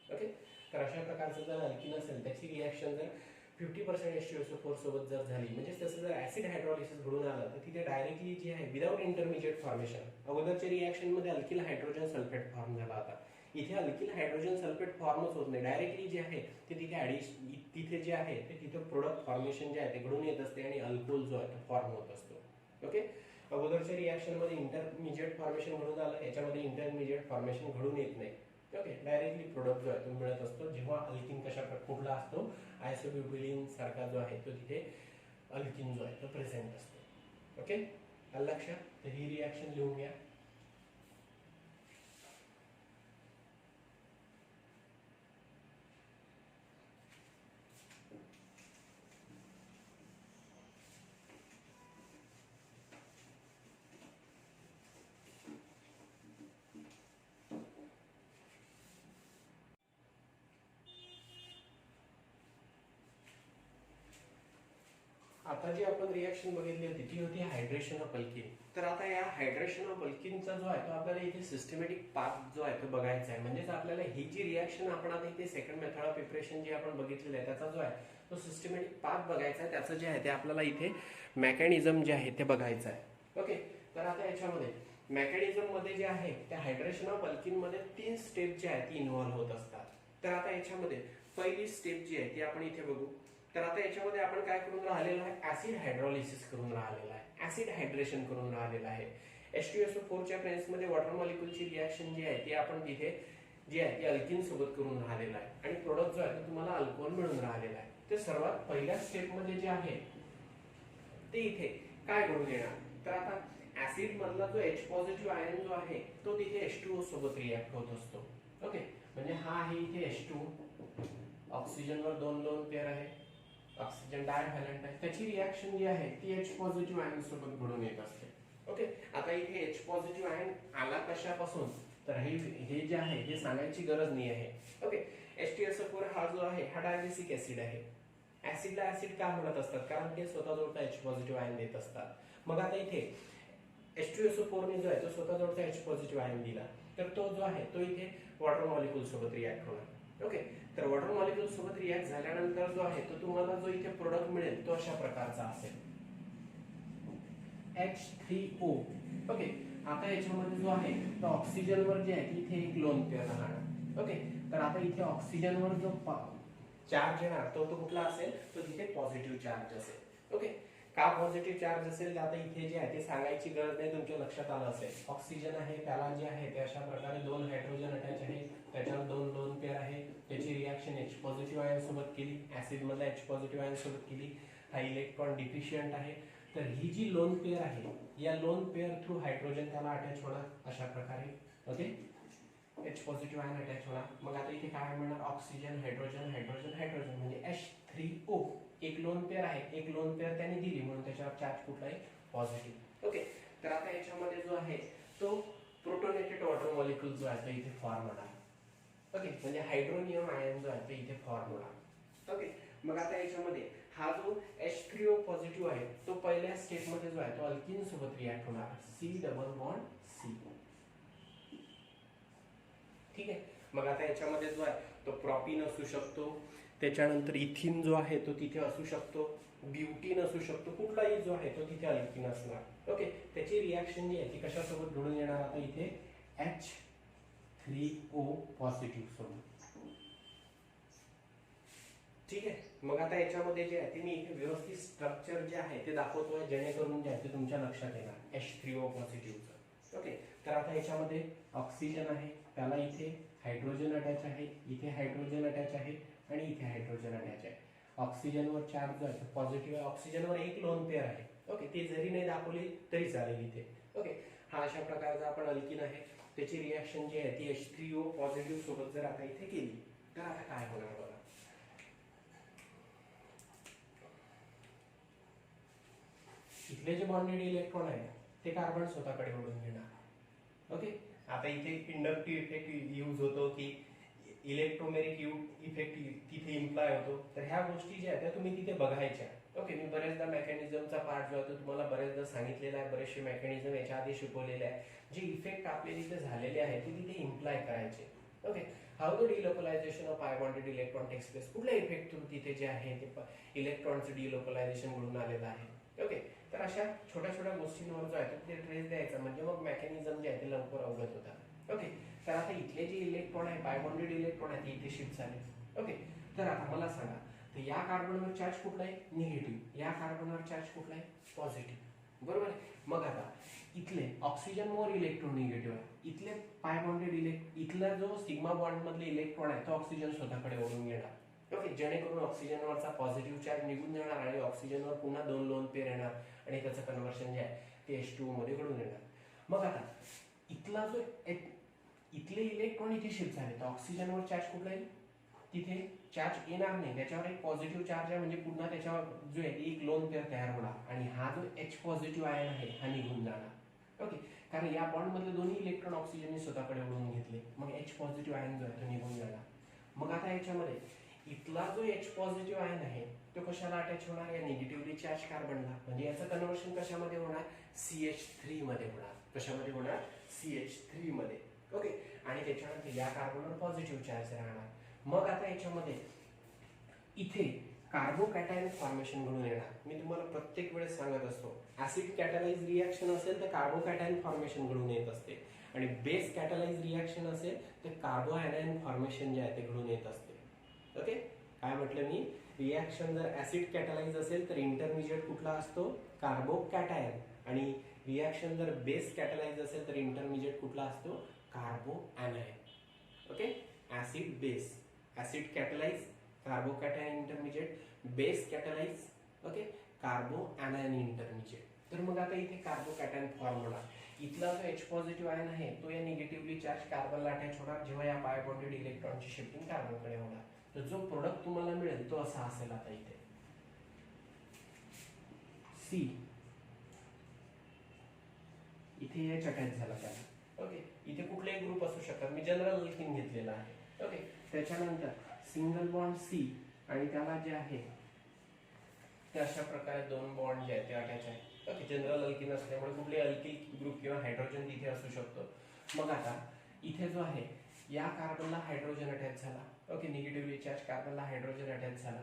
ओके, तर अशा प्रकारचं जर अल्किन असेल त्याची रिएक्शन जर 50% H2SO4 सोबत जर झाली, म्हणजे तसं जर ऍसिड हायड्रॉलिसिस घडून आलं तर तिथे डायरेक्टली जे आहे विदाउट इंटरमिजिएट फॉर्मेशन, अगोदरच्या रिएक्शन मध्ये अल्किल हायड्रोजन सल्फेट फॉर्म झाला होता, इथे अल्किल हायड्रोजन सल्फेट फॉर्मच होत नाही, डायरेक्टली जे आहे ते तिथे जे आहे ते तिथे प्रोडक्ट फॉर्मेशन जे आहे ते घडून येत असते आणि अल्कोहोल जो आहे तो फॉर्म होत असतो. ओके, अगोदरच्या रिएक्शन मध्ये इंटरमिजिएट फॉर्मेशन घडून आलं, याच्यामध्ये इंटरमिजिएट फॉर्मेशन घडून येत नाही. ओके, डायरेक्टली प्रोडक्ट जो आहे तो मिळत असतो जेव्हा अल्किन कुठला असतो, आयसोब्युटिलिन सारखा जो आहे तो तिथे अल्किन जो आहे तो प्रेझेंट असतो. ओके, लक्षात, तर ही रिएक्शन लिहून घ्या. आता जी आपण रिएक्शन बघितली होती ती होती हायड्रेशन ऑफ अल्किन. तर आता या हायड्रेशन ऑफ अल्किनचा जो आहे तो आपल्याला इथे सिस्टमॅटिक पाथ जो आहे तो बघायचा आहे. म्हणजेच आपल्याला ही जी रिएक्शन आपण आता इथे सेकंड मेथड ऑफ प्रिपरेशन जी आपण बघितलेली आहे त्याचा जो आहे तो सिस्टमॅटिक पाथ बघायचा आहे, त्याचं जे आहे ते आपल्याला इथे मेकॅनिझम जे आहे ते बघायचं आहे. ओके, तर आता याच्यामध्ये मेकॅनिझम मध्ये जे आहे त्या हायड्रेशन ऑफ अल्किन मध्ये 3 स्टेप जे आहेत ती इन्व्हॉल्व्ह होत असतात. तर आता याच्यामध्ये पहिली स्टेप जी आहे ती आपण इथे बघू. तर आता याच्यामध्ये आपण काय करून राहिलेलं आहे, ऍसिड हायड्रॉलिसिस करून राहिलेला आहे, ऍसिड हायड्रेशन करून राहिलेलं आहे. H2SO4 च्या प्रेझेन्स मध्ये वॉटर मॉलिक्युलची रिएक्शन जी आहे ती आपण तिथे जी आहे ती अल्किन सोबत करून राहिलेला आहे आणि प्रोडक्ट जो आहे तो तुम्हाला अल्कोहोल मिळून राहिलेला आहे. तर सर्वात पहिल्या स्टेप मध्ये जे आहे ते इथे काय करून येणार, तर आता ऍसिड मधला जो H पॉझिटिव्ह आयन जो आहे तो तिथे H2O सोबत रिएक्ट होत असतो. ओके, म्हणजे हा आहे इथे H2, ऑक्सिजन वर दोन दोन पेअर आहे, ऑक्सिजन डायव्हॅलंट आहे, त्याची रिएक्शन जी आहे ती H पॉझिटिव्ह आयन सोबत घडून येत असते. ओके, आता इथे H पॉझिटिव्ह आयन आला कशापासून, तर हे जे आहे हे सांगायची गरज नाही आहे. ओके, H2SO4 हा जो आहे हा डायबेसिक ऍसिड आहे. ऍसिडला ऍसिड का म्हणत असतात, कारण ते स्वतः जोडता H पॉझिटिव्ह आयन देत असतात. मग आता इथे H2SO4 ने जो आहे तो स्वतः जोडता H पॉझिटिव्ह आयन दिला, तर तो जो आहे तो इथे वॉटर मॉलिक्यूल सोबत रिएक्ट होणार. ओके, तर वॉटर मॉलिक्यूल सोबत रिएक्ट झाल्यानंतर जो आहे तो तुम्हाला जो इथे प्रोडक्ट मिळेल तो अशा प्रकारचा असेल H3O. ओके, आता याच्यामध्ये जो आहे तो ऑक्सिजन वर जे आहे इथे एक लोन पेअर राहणार. ओके, तर आता इथे ऑक्सिजन वर जो चार्ज येणार तो कुठला असेल, तो तिथे पॉझिटिव्ह चार्ज असेल. ओके, का पॉझिटिव्ह चार्ज असेल आता इथे जे आहे ते सांगायची गरज नाही, तुमच्या लक्षात आलं असेल. ऑक्सिजन आहे त्याला जे आहे ते अशा प्रकारे दोन हायड्रोजन अटॅच आहे, त्याच्यावर दोन लोन पेअर आहे, त्याची रिएक्शन H पॉझिटिव्ह आयन सोबत केली, ऍसिड मधला H पॉझिटिव्ह आयन सोबत केली, हा इलेक्ट्रॉन डिफिशियंट आहे. तर ही जी लोन पेअर आहे या लोन पेअर थ्रू हायड्रोजन त्याला अटॅच होणार अशा प्रकारे. Okay, H positive ion attach होणार. मग आता इथे काय मिळणार, ऑक्सिजन हायड्रोजन हायड्रोजन हायड्रोजन म्हणजे H3O. एक लोन पेअर आहे, एक लोन पेअर त्याने दिली म्हणून त्याच्यावर चार्ज कुठला आहे, पॉझिटिव्ह. ओके, तर आता याच्यामध्ये जो आहे तो प्रोटोनेटेड वॉटर मॉलिक्यूल जो आहे तो इथे फॉर्म होणार. ओके, म्हणजे हायड्रोनियम आयन जो आहे तो इथे फॉर्म होणार. ओके, मग आता याच्यामध्ये हा जो H3O पॉझिटिव्ह आहे तो पहिल्या स्टेप मध्ये जो आहे तो अल्किन सोबत रिएक्ट होणार, C डबल बॉन्ड C. ठीक आहे, मग आता याच्यामध्ये जो आहे तो प्रॉपिन असू शकतो, त्याच्यानंतर इथिन जो आहे तो तिथे असू शकतो, ब्युटीन असू शकतो, कुठलाही जो आहे तो तिथे अल्किन असणार. ओके, त्याची रिएक्शन जी आहे ती कशासोबत घडून येणार, आता इथे H3O पॉझिटिव्ह सोबत. ठीक आहे, मग आता याच्यामध्ये जे आहे ते मी इथे व्यवस्थित स्ट्रक्चर जे आहे ते दाखवतोय जेणेकरून जे आहे ते तुमच्या लक्षात येणार H3O पॉझिटिव्हचं. ओके, तर आता याच्यामध्ये ऑक्सिजन आहे त्याला इथे हायड्रोजन अटॅच आहे, इथे हायड्रोजन अटॅच आहे आणि इथे हायड्रोजन अटॅच आहे. ऑक्सिजनवर चार्ज जो आहे पॉझिटिव्ह आहे, ऑक्सिजनवर एक लोन पेअर आहे. ओके, ती जरी नाही दाखवली तरी चालेल इथे. ओके, हा अशा प्रकारचा आपण अल्किन आहे, त्याची रिएक्शन जी आहे ती H3O पॉझिटिव्ह सोबत जर आता इथे केली तर आता काय होणार बघा. इथले जे बॉन्डेड इलेक्ट्रॉन आहे ते कार्बन स्वतःकडे ओढून घेणार. ओके, आता इथे इंडक्टिव्ह इफेक्ट यूज होतो की इलेक्ट्रोमेरिक इफेक्ट तिथे इम्प्लाय होतो. तर ह्या गोष्टी ज्या आहेत त्या तुम्ही तिथे बघायच्या. ओके, मी बरेचदा मेकॅनिझमचा पार्ट जो आहे तो तुम्हाला बरेचदा सांगितलेला आहे, बरेचसे मेकॅनिझम याच्या आधी शिकवलेले आहे, जे इफेक्ट आपले तिथे झालेले आहेत ते तिथे इम्प्लाय करायचे. Okay, how the delocalisation of pi bonded electron takes place, कुठल्या इफेक्ट थ्रू तिथे जे आहे ते इलेक्ट्रॉनचं डिलोकलायझेशन घडून आलेलं आहे. ओके, तर अशा छोट्या छोट्या गोष्टींवर जो आहे ते ट्रेस द्यायचा, म्हणजे मग मेकॅनिझम जे आहे ते लवकर अवगत होतात. ओके, तर आता इथले जे इलेक्ट्रॉन आहे बायबॉन्डेड इलेक्ट्रॉन आहे ते इथे शिफ्ट झाले. ओके, तर आता मला सांगा, तर या कार्बनवर चार्ज कुठला आहे, निगेटिव्ह, या कार्बनवर चार्ज कुठला आहे, पॉझिटिव्ह. बरोबर आहे. मग आता इथले ऑक्सिजन मोर इलेक्ट्रोनिगेटिव्ह आहे, इथले पायबॉन्डेड इथला जो सिग्मा बॉन्ड मधले इलेक्ट्रॉन आहे तो ऑक्सिजन स्वतःकडे ओढून घेणार. ओके, जेणेकरून ऑक्सिजनवरचा पॉझिटिव्ह चार्ज निघून जाणार आणि ऑक्सिजनवर पुन्हा दोन लोन पेअर येणार आणि त्याचं कन्व्हर्शन जे आहे ते H2O मध्ये घडून येणार. मग आता इथला जो इथले इलेक्ट्रॉन इथे शिफ्ट झाले तर ऑक्सिजनवर चार्ज कुठला येईल, तिथे चार्ज येणार नाही, त्याच्यावर एक पॉझिटिव्ह चार्ज आहे, म्हणजे पुन्हा त्याच्यावर जो आहे एक लोन पेअर तयार होणार आणि हा जो H पॉझिटिव्ह आयन आहे हा निघून जाणार. ओके, कारण या बॉन्ड मधले दोन्ही इलेक्ट्रॉन ऑक्सिजनने स्वतःकडे ओढून घेतले, मग H पॉझिटिव्ह आयन जो आहे तो निघून जाणार. मग आता याच्यामध्ये इथला जो H पॉझिटिव्ह आयन आहे तो कशाला अटॅच होणार, या निगेटिव्हली चार्ज कार्बनला, म्हणजे याचं कन्व्हर्शन कशामध्ये होणार, CH3 मध्ये होणार. कशामध्ये होणार, CH3 मध्ये. ओके, आणि त्याच्यानंतर या कार्बनवर पॉझिटिव्ह चार्ज राहणार. मग आता याच्यामध्ये इथे कार्बोकॅटायन फॉर्मेशन घडून येणार. मी तुम्हाला प्रत्येक वेळेस सांगत असतो, ऍसिड कॅटलाइज रिॲक्शन असेल तर कार्बोकॅटायन फॉर्मेशन घडून येत असते, आणि बेस कॅटलाइज रिॲक्शन असेल तर कार्बो ॲनायन फॉर्मेशन जे आहे ते घडून येत असते. ओके, काय म्हटलं मी, रिॲक्शन जर ऍसिड कॅटलाइज असेल तर इंटरमिजिएट कुठला असतो, कार्बोकॅटायन, आणि रिॲक्शन जर बेस कॅटलाइज असेल तर इंटरमिजिएट कुठला असतो, carbanion. Okay, acid base, acid catalyse carbocation intermediate, base catalyse okay carbanion intermediate. तर मग आता इथे कार्बोकॅटायन फॉर्म होणार. इथला जो H पॉझिटिव्ह आयन आहे तो या निगेटिव्हली चार्ज कार्बनला अटॅच होणार जेव्हा या बाय बॉन्डेड इलेक्ट्रॉनची शिफ्टिंग कार्बनकडे होणार. तर जो प्रोडक्ट तुम्हाला मिळेल तो असा असेल. आता इथे C इथे H अटॅच झाला त्याला. ओके, इथे कुठलाही ग्रुप असू शकतात, मी जनरल अल्किन घेतलेला आहे. ओके, त्याच्यानंतर सिंगल बॉन्ड C आणि त्याला जे आहे ते अशा प्रकारे दोन बॉन्ड जे आहेत ते अटॅच आहे. ओके, जनरल अल्किन असल्यामुळे कुठले अल्किल ग्रुप किंवा हायड्रोजन तिथे असू शकतो. मग आता इथे जो आहे या कार्बनला हायड्रोजन अटॅच झाला. ओके, निगेटिव्हली चार्ज कार्बनला हायड्रोजन अटॅच झाला.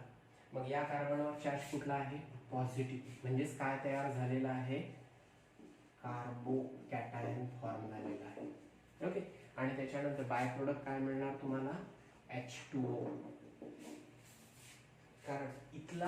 मग या कार्बनवर चार्ज कुठला आहे, पॉझिटिव्ह, म्हणजेच काय तयार झालेला आहे, कार्बोकॅटायन फॉर्म झालेला आहे. ओके, आणि त्याच्यानंतर बाय प्रोडक्ट काय मिळणार तुम्हाला, H2O. कारण इथला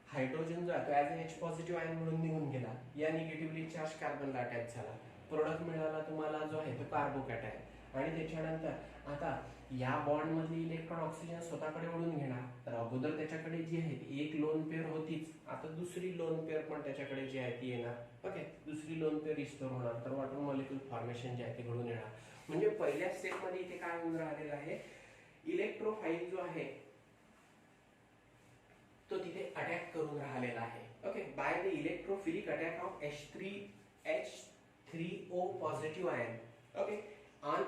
हायड्रोजन जो आहे तो ऍज H पॉझिटिव्ह आयन म्हणून निघून गेला, या निगेटिव्हली चार्ज कार्बनला अटॅच झाला. प्रोडक्ट मिळाला तुम्हाला जो आहे तो कार्बोकॅटायन. आणि त्याच्यानंतर आता या बॉन्ड मधली इलेक्ट्रॉन ऑक्सिजन स्वतःकडे ओढून घेणार. तर अगोदर त्याच्याकडे जी आहे एक लोन पेअर होतीच, आता दुसरी लोन पेअर पण त्याच्याकडे जी आहे ती येणार. ओके, दुसरी लोन पेअर रिस्टोर होणार. तर वॉटर मॉलिक्यूल फॉर्मेशन जे आहे ते घडून येणार. म्हणजे पहिल्या स्टेप मध्ये इथे काय होऊन राहिलेलं आहे, इलेक्ट्रोफाइल जो आहे तो तिथे अटॅक करून राहिलेला आहे. Okay, by the electrophilic attack of H3O positive ion. Okay, on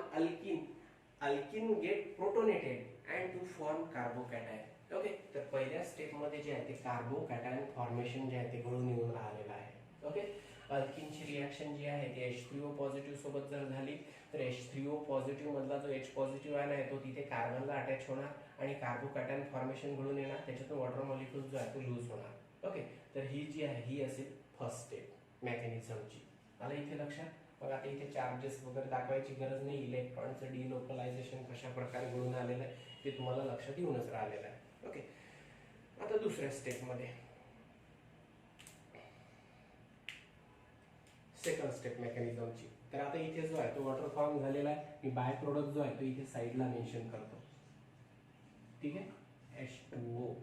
alkene get protonated and to form carbocation. Okay, तर पहिल्या स्टेप मध्ये जे आहे ते कार्बोकॅटायन फॉर्मेशन जे आहे ते घडून येऊन राहिलेलं आहे. ओके, अल्किनची रिॲक्शन जी आहे ती H3O पॉझिटिव्ह सोबत जर झाली तर H3O पॉझिटिव्ह मधला जो H पॉझिटिव्ह आयन आहे तो तिथे कार्बनला अटॅच होणार आणि कार्बोकॅटायन फॉर्मेशन घडून येणार. त्याच्यातून वॉटर मॉलिक्यूल जो आहे तो लूज होणार. ओके, तर ही जी आहे ही असेल फर्स्ट स्टेप मेकॅनिझमची. आलं इथे लक्षात. मग आता इथे चार्जेस वगैरे दाखवायची गरज नाही, इलेक्ट्रॉनचं डिलोकलायझेशन कशा प्रकारे घडून आलेलं आहे ते तुम्हाला लक्षात येऊनच राहिलेलं आहे. ओके, आता दुसऱ्या स्टेपमध्ये सेकंड स्टेप मेकॅनिझमची. तर आता इथे जो आहे तो वॉटर फॉर्म झालेला आहे. मी बाय प्रोडक्ट जो आहे तो इथे साईडला मेन्शन करतो. ठीक आहे, H2O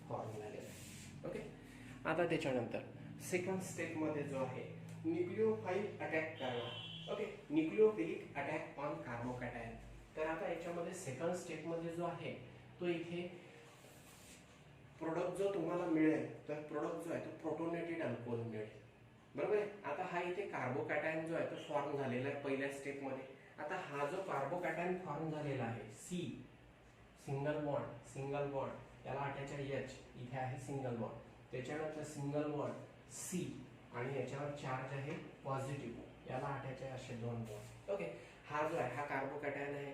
फॉर्म झालेला आहे. ओके, आता त्याच्यानंतर सेकंड स्टेप मध्ये जो आहे न्यूक्लिओफाइल अटॅक करणार. Okay, nucleophilic attack on carbocation. तर आता याच्यामध्ये सेकंड स्टेप मध्ये जो आहे तो इथे प्रोडक्ट जो तुम्हाला मिळेल तर प्रोडक्ट जो आहे तो प्रोटोनेटेड अल्कोहोल मिळेल. बरोबर आहे. आता हा इथे कार्बोकॅटायन जो आहे तो फॉर्म झालेला आहे पहिल्या स्टेप मध्ये. आता हा जो कार्बोकॅटायन फॉर्म झालेला आहे C, सिंगल बॉन्ड याला अटॅच आहे H, इथे आहे सिंगल बॉन्ड. त्याच्यानंतर सिंगल बॉन्ड C आणि याच्यावर चार्ज आहे पॉझिटिव्ह, याला अटॅच आहे असे दोन बॉन्ड. ओके, हा जो आहे हा कार्बोकॅटायन आहे.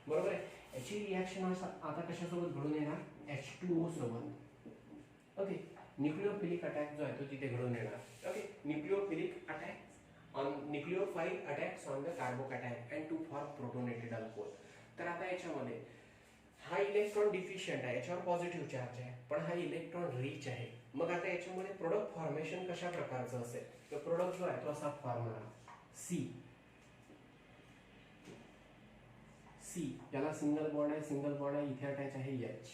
बरोबर आहे. याची रिॲक्शन आता कशासोबत घडून येणार, H2O सोबत. ओके, न्यूक्लिओफिलिक अटॅक जो आहे तो तिथे घडून येणार. Okay, nucleophilic attack on nucleophile attacks on the carbocation and to form protonated alcohol. तर आता याच्यामध्ये हा इलेक्ट्रॉन डिफिशियंट आहे, याच्यावर पॉझिटिव्ह चार्ज आहे, पण हा इलेक्ट्रॉन रिच आहे. मग आता याच्यामध्ये प्रोडक्ट फॉर्मेशन कशा प्रकारचं असेल, तर प्रोडक्ट जो आहे तो असा फॉर्म होणार C, याला सिंगल बॉन्ड आहे, इथे अटॅच आहे H.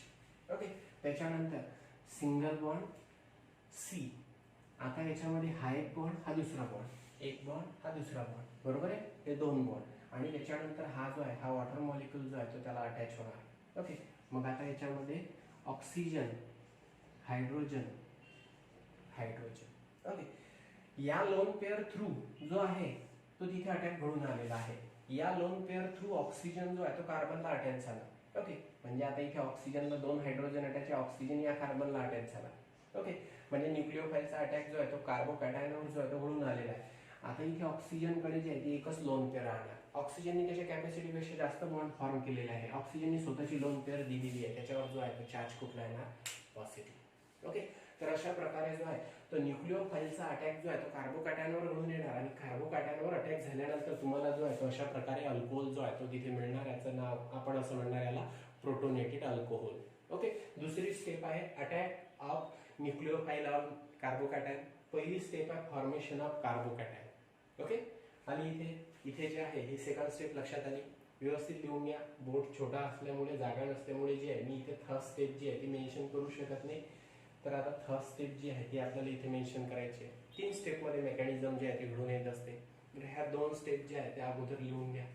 ओके, त्याच्यानंतर सिंगल बॉन्ड C. आता याच्यामध्ये हा एक बॉन्ड, हा दुसरा बॉन्ड, एक बॉन्ड हा दुसरा बॉन्ड. बरोबर आहे, हे दोन बॉन्ड. आणि त्याच्यानंतर हा जो आहे हा वॉटर मॉलिक्यूल जो आहे तो त्याला अटॅच होणार. ओके, मग आता याच्यामध्ये ऑक्सिजन, हायड्रोजन. ओके, या लोन पेअर थ्रू जो आहे तो तिथे अटॅक घडून आलेला आहे. या लोन पेअर थ्रू ऑक्सिजन जो आहे तो कार्बनला अटॅच झाला. ओके, म्हणजे आता इथे ऑक्सिजनला दोन हायड्रोजन अटॅच आहे, ऑक्सिजन या कार्बनला अटॅच झाला. ओके, म्हणजे न्यूक्लिओफाइलचा अटॅक जो आहे तो कार्बोकॅटायनवर जो आहे तो घडून आलेला आहे. आता इथे ऑक्सिजनकडे जे आहे ते एकच लोन पेअर राहणार. ऑक्सिजनने त्याच्या कॅपॅसिटीपेक्षा जास्त बॉन्ड फॉर्म केलेला आहे. ऑक्सिजनने स्वतःची लोन पेअर दिलेली आहे, त्याच्यावर जो आहे तो चार्ज कुठला येणार, पॉझिटिव्ह. ओके, तर अशा प्रकारे जो आहे तो न्यूक्लिओफाईलचा अटॅक जो आहे तो कार्बोकॅटायनवर घडून येणार आणि कार्बोकॅटायनवर अटॅक झाल्यानंतर तुम्हाला जो आहे तो अशा प्रकारे अल्कोहोल जो आहे तो तिथे मिळणार. याचं नाव आपण असं म्हणणार याला प्रोटोनेटेड अल्कोहोल. ओके, दुसरी स्टेप आहे attack of nucleophile on carbocation. पहिली स्टेप आहे फॉर्मेशन ऑफ कार्बोकॅटायन. ओके, आणि इथे जे आहे ही सेकंड स्टेप लक्षात आली. व्यवस्थित लिहून घ्या. बोर्ड छोटा असल्यामुळे जागा नसल्यामुळे जी आहे मी इथे थर्ड स्टेप जी आहे ती मेन्शन करू शकत नाही. तर आता थर्ड स्टेप जी आहे ती आपल्याला इथे मेन्शन करायची आहे. 3 स्टेपमध्ये मेकॅनिझम जे आहे ते घडून येत असते. तर ह्या 2 स्टेप ज्या आहेत त्या अगोदर लिहून घ्या.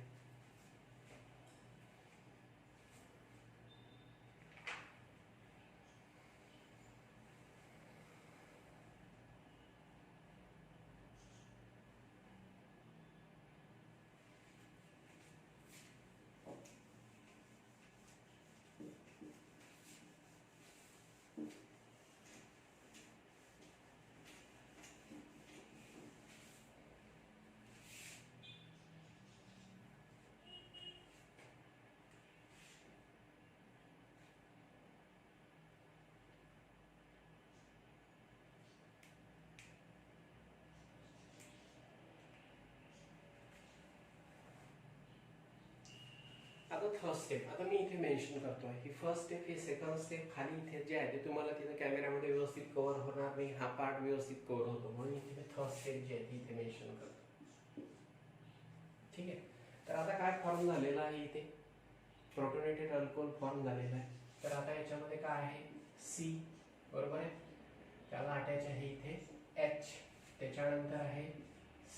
आता थर्ड स्टेप आता मी इथे मेन्शन करतोय. ही फर्स्ट स्टेप, ही सेकंड स्टेप. खाली इथे जे आहे ते तुम्हाला तिथे कॅमेरामध्ये व्यवस्थित कव्हर होणार नाही. हा पार्ट व्यवस्थित कव्हर होतो म्हणून मी तिथे थर्ड स्टेप जी आहे ती इथे मेन्शन करतो. ठीक आहे, तर आता काय फॉर्म झालेला आहे इथे प्रोटोनेटेड अल्कोहोल फॉर्म झालेला आहे. तर आता याच्यामध्ये काय आहे सी, बरोबर आहे. त्याला अटॅच आहे इथे एच, त्याच्यानंतर आहे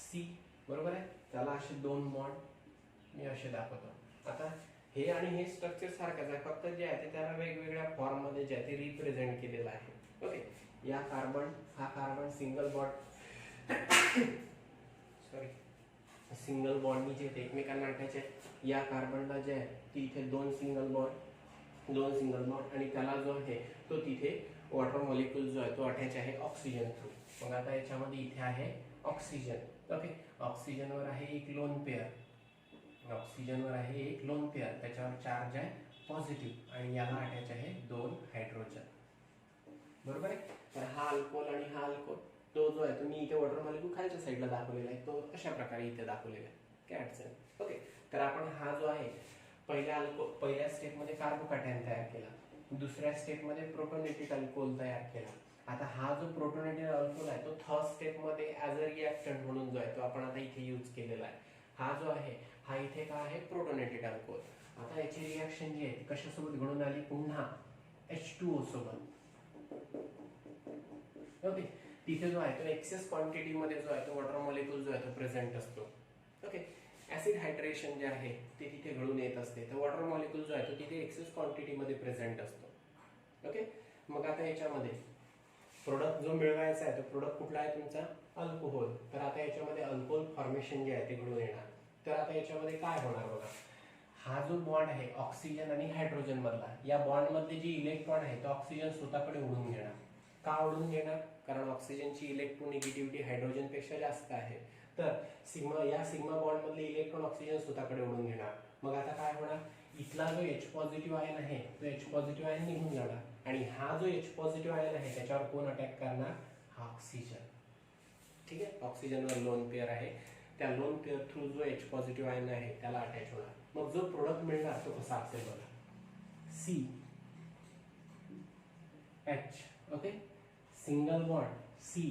सी, बरोबर आहे. त्याला असे 2 बॉन्ड मी असे दाखवतो. आता हे आणि हे स्ट्रक्चर सारखंच आहे, फक्त जे आहे ते त्याला वेगवेगळ्या फॉर्म मध्ये जे आहे ते रिप्रेझेंट केलेलं आहे. ओके, या कार्बन हा carbon single bond sorry single बॉन्डनी जे एकमेकांना अटॅच आहे. या कार्बनला जे आहे ती इथे 2 सिंगल बॉन्ड आणि त्याला जो आहे तो तिथे वॉटर मॉलिक्यूल जो आहे तो अटॅच आहे ऑक्सिजन थ्रू. मग आता याच्यामध्ये इथे आहे ऑक्सिजन. ओके, ऑक्सिजनवर आहे एक लोन पेअर, ऑक्सिजनवर आहे एक लोन पेअर, त्याच्यावर चार्ज आहे पॉझिटिव्ह आणि याला अटॅच आहे 2 हायड्रोजन, बरोबर आहे. तर हा अल्कोहोल आणि हा अल्कोहोल तो जो आहे तो मी इथे वॉटर मॉलिक्यूल खालच्या साईडला दाखवलेला आहे, तो अशा प्रकारे इथे दाखवलेला आहे. काय अडचण. ओके, तर आपण हा जो आहे पहिल्या स्टेपमध्ये कार्बोकॅटायन तयार केला, दुसऱ्या स्टेपमध्ये प्रोटोनेटेड अल्कोहोल तयार केला. आता हा जो प्रोटोनेटेड अल्कोहोल आहे तो थर्ड स्टेपमध्ये ॲज अ रिॲक्टंट म्हणून जो आहे तो आपण आता इथे यूज केलेला आहे. हा जो आहे हा इथे काय आहे प्रोटोनेटेड अल्कोहोल. आता याची रिॲक्शन जी आहे ती कशासोबत घडून आली पुन्हा H2O सोबत. ओके, तिथे जो आहे तो एक्सेस क्वांटिटी मध्ये जो आहे तो वॉटर मॉलिक्यूल जो आहे तो प्रेझेंट असतो. ओके, ऍसिड हायड्रेशन जे आहे ते तिथे घडून येत असते. तर वॉटर मॉलिक्यूल जो आहे तो तिथे एक्सेस क्वांटिटी मध्ये प्रेझेंट असतो. ओके, मग आता याच्यामध्ये प्रोडक्ट जो मिळवायचा आहे तो प्रोडक्ट कुठला आहे तुमचा अल्कोहोल. तर आता याच्यामध्ये अल्कोहोल फॉर्मेशन जे आहे ते घडून येणार. तर आता याच्यामध्ये काय होणार बघा, हा जो बॉन्ड आहे ऑक्सिजन आणि हायड्रोजन मधला, या बॉन्ड मधले जे इलेक्ट्रॉन आहे तो ऑक्सिजन स्वतःकडे ओढून घेणार. का ओढून घेणार, कारण ऑक्सिजनची इलेक्ट्रोनिगेटिव्हिटी हायड्रोजन पेक्षा जास्त आहे. तर सिग्मा बॉन्ड मधले इलेक्ट्रॉन ऑक्सिजन स्वतःकडे ओढून घेणार. मग आता काय होणार, इथला जो H पॉझिटिव्ह आयन आहे तो H पॉझिटिव्ह आयन निघून जाणार आणि हा जो H पॉझिटिव्ह आयन आहे त्याच्यावर कोण अटॅक करणार, हा ऑक्सिजन. ठीक आहे, ऑक्सिजनवर लोन पेअर आहे, त्या लोन पेअर थ्रू जो H पॉझिटिव्ह आयन आहे त्याला अटॅच होणार. मग जो प्रोडक्ट मिळणार तो कसा असेल बघा, C H. Okay, single bond C,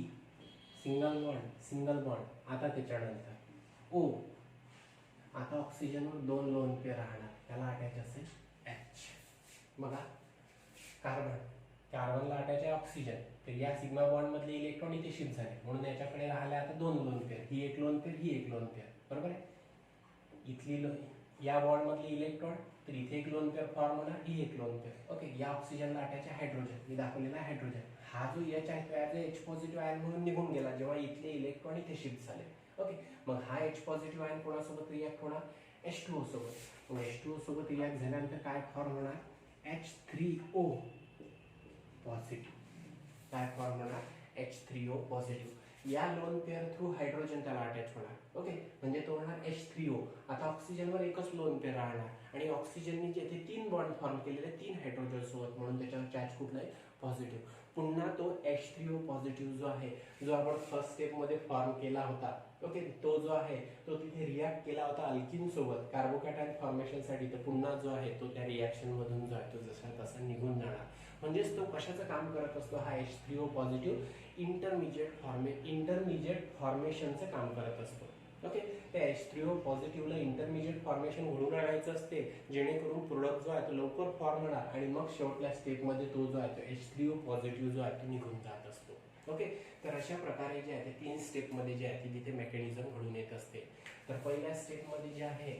single bond. आता त्याच्यानंतर ओ, आता ऑक्सिजनवर 2 लोन पेअर राहणार, त्याला अटॅच असेल एच. बघा कार्बनला अटॅच आहे ऑक्सिजन, तर या सिग्मा बॉन्ड मधले इलेक्ट्रॉन इथे शिफ्ट झाले म्हणून याच्याकडे राहिले आता 2 लोन पेअर, ही एक लोन पेअर, ही एक लोन पेअर, बरोबर आहे. या बॉन्ड मधले इलेक्ट्रॉन, तर इथे एक लोन पेअर फॉर्म होणार, ही एक लोन पेअर. ओके, या ऑक्सिजनला अटॅच आहे हायड्रोजन, मी दाखवलेला आहे हायड्रोजन. हा जो H आहे तो ॲज H पॉझिटिव्ह आयन म्हणून निघून गेला जेव्हा इथले इलेक्ट्रॉन इथे शिफ्ट झाले. ओके, मग हा H पॉझिटिव्ह आयन कोणासोबत रिॲक्ट होणार, H2O सोबत. मग H2O सोबत रिॲक्ट झाल्यानंतर काय फॉर्म होणार, H3O पॉझिटिव्ह. काय फॉर्म होणार, H3O पॉझिटिव्ह. या लोन पेअर थ्रू हायड्रोजन त्याला अटॅच होणार. ओके, म्हणजे तो होणार H3O. आता ऑक्सिजनवर एकच लोन पेअर राहणार आणि ऑक्सिजनने जे 3 बॉन्ड फॉर्म केलेले 3 हायड्रोजन सोबत, म्हणून त्याच्यावर चार्ज कुठला आहे? पॉझिटिव्ह. पुन्हा तो H3O पॉझिटिव्ह जो आहे, जो आपण फर्स्ट स्टेप मध्ये फॉर्म केला होता, ओके, तो जो आहे तो तिथे रिॲक्ट केला होता अल्किन सोबत कार्बोकॅटायन फॉर्मेशन साठी. तर पुन्हा जो आहे तो त्या रिॲक्शन मधून जो आहे तो जसा तसा निघून जाणार. म्हणजेच तो कशाचं काम करत असतो? हा H3O पॉझिटिव्ह इंटरमिजिएट फॉर्मेशनचं काम करत असतो. ओके, त्या H3O पॉझिटिव्हला इंटरमिजिएट फॉर्मेशन घडून आणायचं असते, जेणेकरून प्रोडक्ट जो आहे तो लवकर फॉर्म होणार आणि मग शेवटल्या स्टेपमध्ये तो जो आहे तो H3O पॉझिटिव्ह जो आहे तो निघून जात असतो. ओके, तर अशा प्रकारे जे आहे ते 3 स्टेपमध्ये जे आहे तिथे मेकॅनिझम घडून येत असते. तर पहिल्या स्टेपमध्ये जे आहे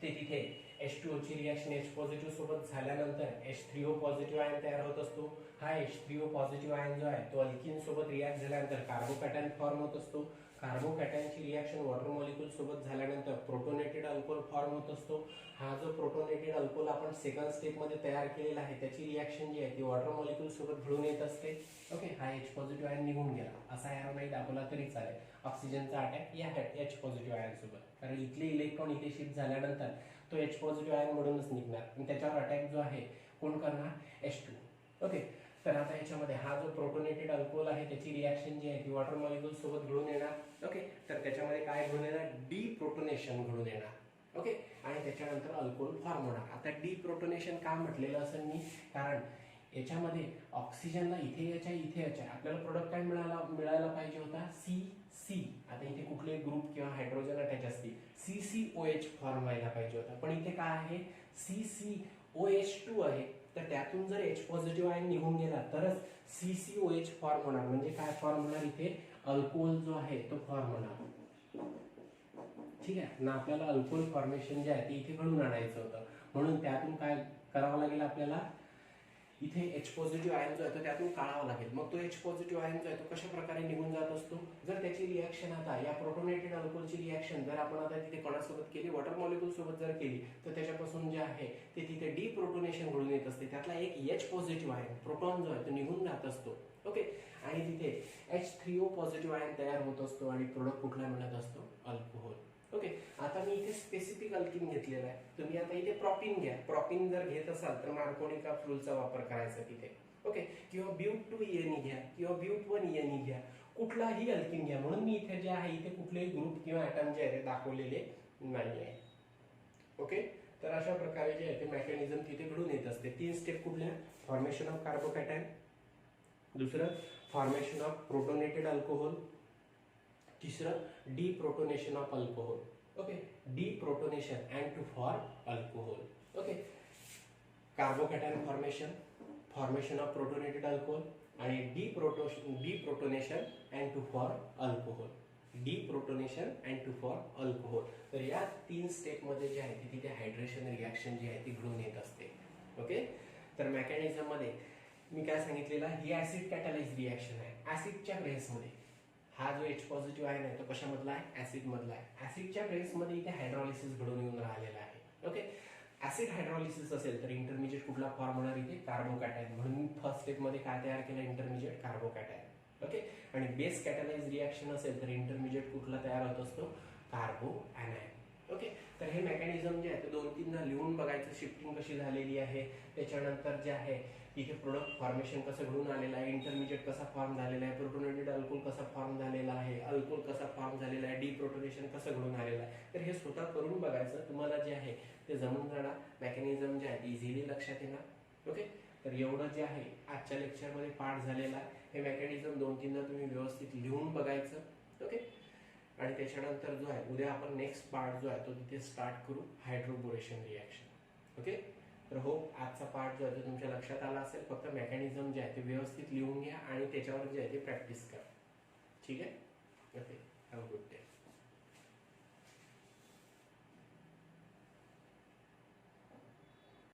ते तिथे H2O ची रिॲक्शन H पॉझिटिव्ह सोबत झाल्यानंतर H3O पॉझिटिव्ह आयन तयार होत असतो. हा H3O पॉझिटिव्ह आयन जो आहे तो अल्किन सोबत रिॲक्ट झाल्यानंतर कार्बोकॅटायन फॉर्म होत असतो. कार्बोकॅटायनची रिॲक्शन वॉटर मॉलिक्यूल सोबत झाल्यानंतर प्रोटोनेटेड अल्कोहोल फॉर्म होत असतो. हा जो प्रोटोनेटेड अल्कोहोल आपण सेकंड स्टेप मध्ये तयार केलेला आहे त्याची रिॲक्शन जी आहे ती वॉटर मॉलिक्यूल सोबत घडून येत असते. ओके, हा H पॉझिटिव्ह आयन निघून गेला, असा एरो नाही दाखवला तरी चालेल. ऑक्सिजनचा अटॅक या H पॉझिटिव्ह आयन सोबत, कारण इथले इलेक्ट्रॉन इथे शिफ्ट झाल्यानंतर तो H पॉझिटिव्ह आयन मधूनच निघणार आणि त्याच्यावर अटॅक जो आहे कोण करणार? H2. ओके, तर आता याच्यामध्ये हा जो प्रोटोनेटेड अल्कोहोल आहे त्याची रिॲक्शन जी आहे ती वॉटर मॉलिक्यूल सोबत घडून येणार. ओके, तर त्याच्यामध्ये काय घडून येणार? डिप्रोटोनेशन घडून येणार. ओके, आणि त्याच्यानंतर अल्कोहोल फॉर्म होणार. आता डिप्रोटोनेशन का म्हटलेलं असेल मी? कारण याच्यामध्ये ऑक्सिजनला इथे याच्या आपल्याला प्रोडक्ट काय मिळायला पाहिजे होता? सी. आता इथे कुठले ग्रुप किंवा हायड्रोजन अटॅच असतील, CCOH फॉर्म व्हायला पाहिजे होता, पण इथे काय आहे? CCOH2 आहे. तर त्यातून जर H पॉझिटिव्ह आयन निघून गेला तरच CCOH फॉर्म होणार. म्हणजे काय फॉर्म होणार? इथे अल्कोहोल जो आहे तो फॉर्म होणार. ठीक आहे ना, आपल्याला अल्कोहोल फॉर्मेशन जे आहे ते इथे घडून आणायचं होतं, म्हणून त्यातून काय करावं लागेल? आपल्याला इथे H पॉझिटिव्ह आयन जो आहे तो त्यातून काढावा लागेल. मग तो H पॉझिटिव्ह आयन जो आहे तो कशा प्रकारे निघून जात असतो? जर त्याची रिॲक्शन आता या प्रोटोनेटेड अल्कोहोलची रिॲक्शन जर आपण आता तिथे कोणासोबत केली? वॉटर मॉलिक्यूल सोबत जर केली तर त्याच्यापासून जे आहे ते तिथे डिप्रोटोनेशन घडून येत असते. त्यातला एक H पॉझिटिव्ह आयन प्रोटॉन जो आहे तो निघून जात असतो. ओके, आणि तिथे H3O पॉझिटिव्ह आयन तयार होत असतो आणि प्रोडक्ट कुठला मिळत असतो? अल्कोहोल. ओके, आता मी इथे स्पेसिफिक अल्किन घेतलेला आहे. तुम्ही आता इथे प्रॉपिन घ्या. प्रॉपिन जर घेत असाल तर मार्कोनी कॅप्सूलचा वापर करायचा तिथे. ओके, किंवा ब्यूट2 घ्या किंवा ब्यूट1 घ्या, कुठलाही अल्किन घ्या. म्हणून मी इथे जे आहे इथे कुठलेही ग्रुप किंवा ॲटम जे आहे ते दाखवलेले नाही आहे. ओके, तर अशा प्रकारे जे आहे ते मेकॅनिझम तिथे घडून येत असते. 3 स्टेप कुठल्या? फॉर्मेशन ऑफ कार्बोकॅटायन, दुसरं फॉर्मेशन ऑफ प्रोटोनेटेड अल्कोहोल, तिसरं deprotonation of alcohol. Okay, deprotonation and to form alcohol. Okay, carbocation formation of protonated alcohol आणि deprotonation and to form alcohol. Deprotonation and to form alcohol. तर या 3 step मध्ये जे आहे तिथे hydration reaction जी आहे ती घडून येत असते. ओके, तर मेकॅनिझम मध्ये मी काय सांगितलेलं, ही ऍसिड कॅटलाइज रिॲक्शन आहे. ऍसिडच्या प्रेसमध्ये हा जो H पॉझिटिव्ह आहे ना तो कशामधला आहे? ऍसिड मधला आहे. ऍसिडच्या प्रेसमध्ये इथे हायड्रॉलिसिस घडून येऊन राहिलेला आहे. ओके, ऍसिड हायड्रॉलिसिस असेल तर इंटरमिजिएट कुठला फॉर्म होणार? इथे कार्बोकॅटायन. म्हणून फर्स्ट स्टेप मध्ये काय तयार केलं? Intermediate carbocation. ओके, आणि बेस कॅटलाइज रिॲक्शन असेल तर इंटरमिजिएट कुठला तयार होत असतो? Carbanion. ओके, तर हे मेकॅनिझम जे आहे ते 2-3दा लिहून बघायचं, शिफ्टिंग कशी झालेली आहे, त्याच्यानंतर जे आहे इथे प्रोडक्ट फॉर्मेशन कसं घडून आलेलं आहे, इंटरमिजिएट कसा फॉर्म झालेला आहे, प्रोटोनेटेड अल्कोहोल कसा फॉर्म झालेला आहे, अल्कोहोल कसा फॉर्म झालेला आहे, डिप्रोटोनेशन कसं घडून आलेलं आहे. तर हे स्वतः करून बघायचं, तुम्हाला जे आहे ते जमून जाणार. मेकॅनिझम जे आहे इझिली लक्षात येणार. ओके, तर एवढं जे आहे आजच्या लेक्चरमध्ये पार्ट झालेला आहे. हे मेकॅनिझम 2-3दा तुम्ही व्यवस्थित लिहून बघायचं. ओके, आणि त्याच्यानंतर जो आहे उद्या आपण नेक्स्ट पार्ट जो आहे तो तिथे स्टार्ट करू, हायड्रोबोरेशन रिॲक्शन. ओके, तर हो आजचा पार्ट जो आहे तो तुमच्या लक्षात आला असेल. फक्त मेकॅनिझम जे आहे ते व्यवस्थित लिहून घ्या आणि त्याच्यावर जे आहे ते प्रॅक्टिस करा. ठीक आहे? Okay, have a good day.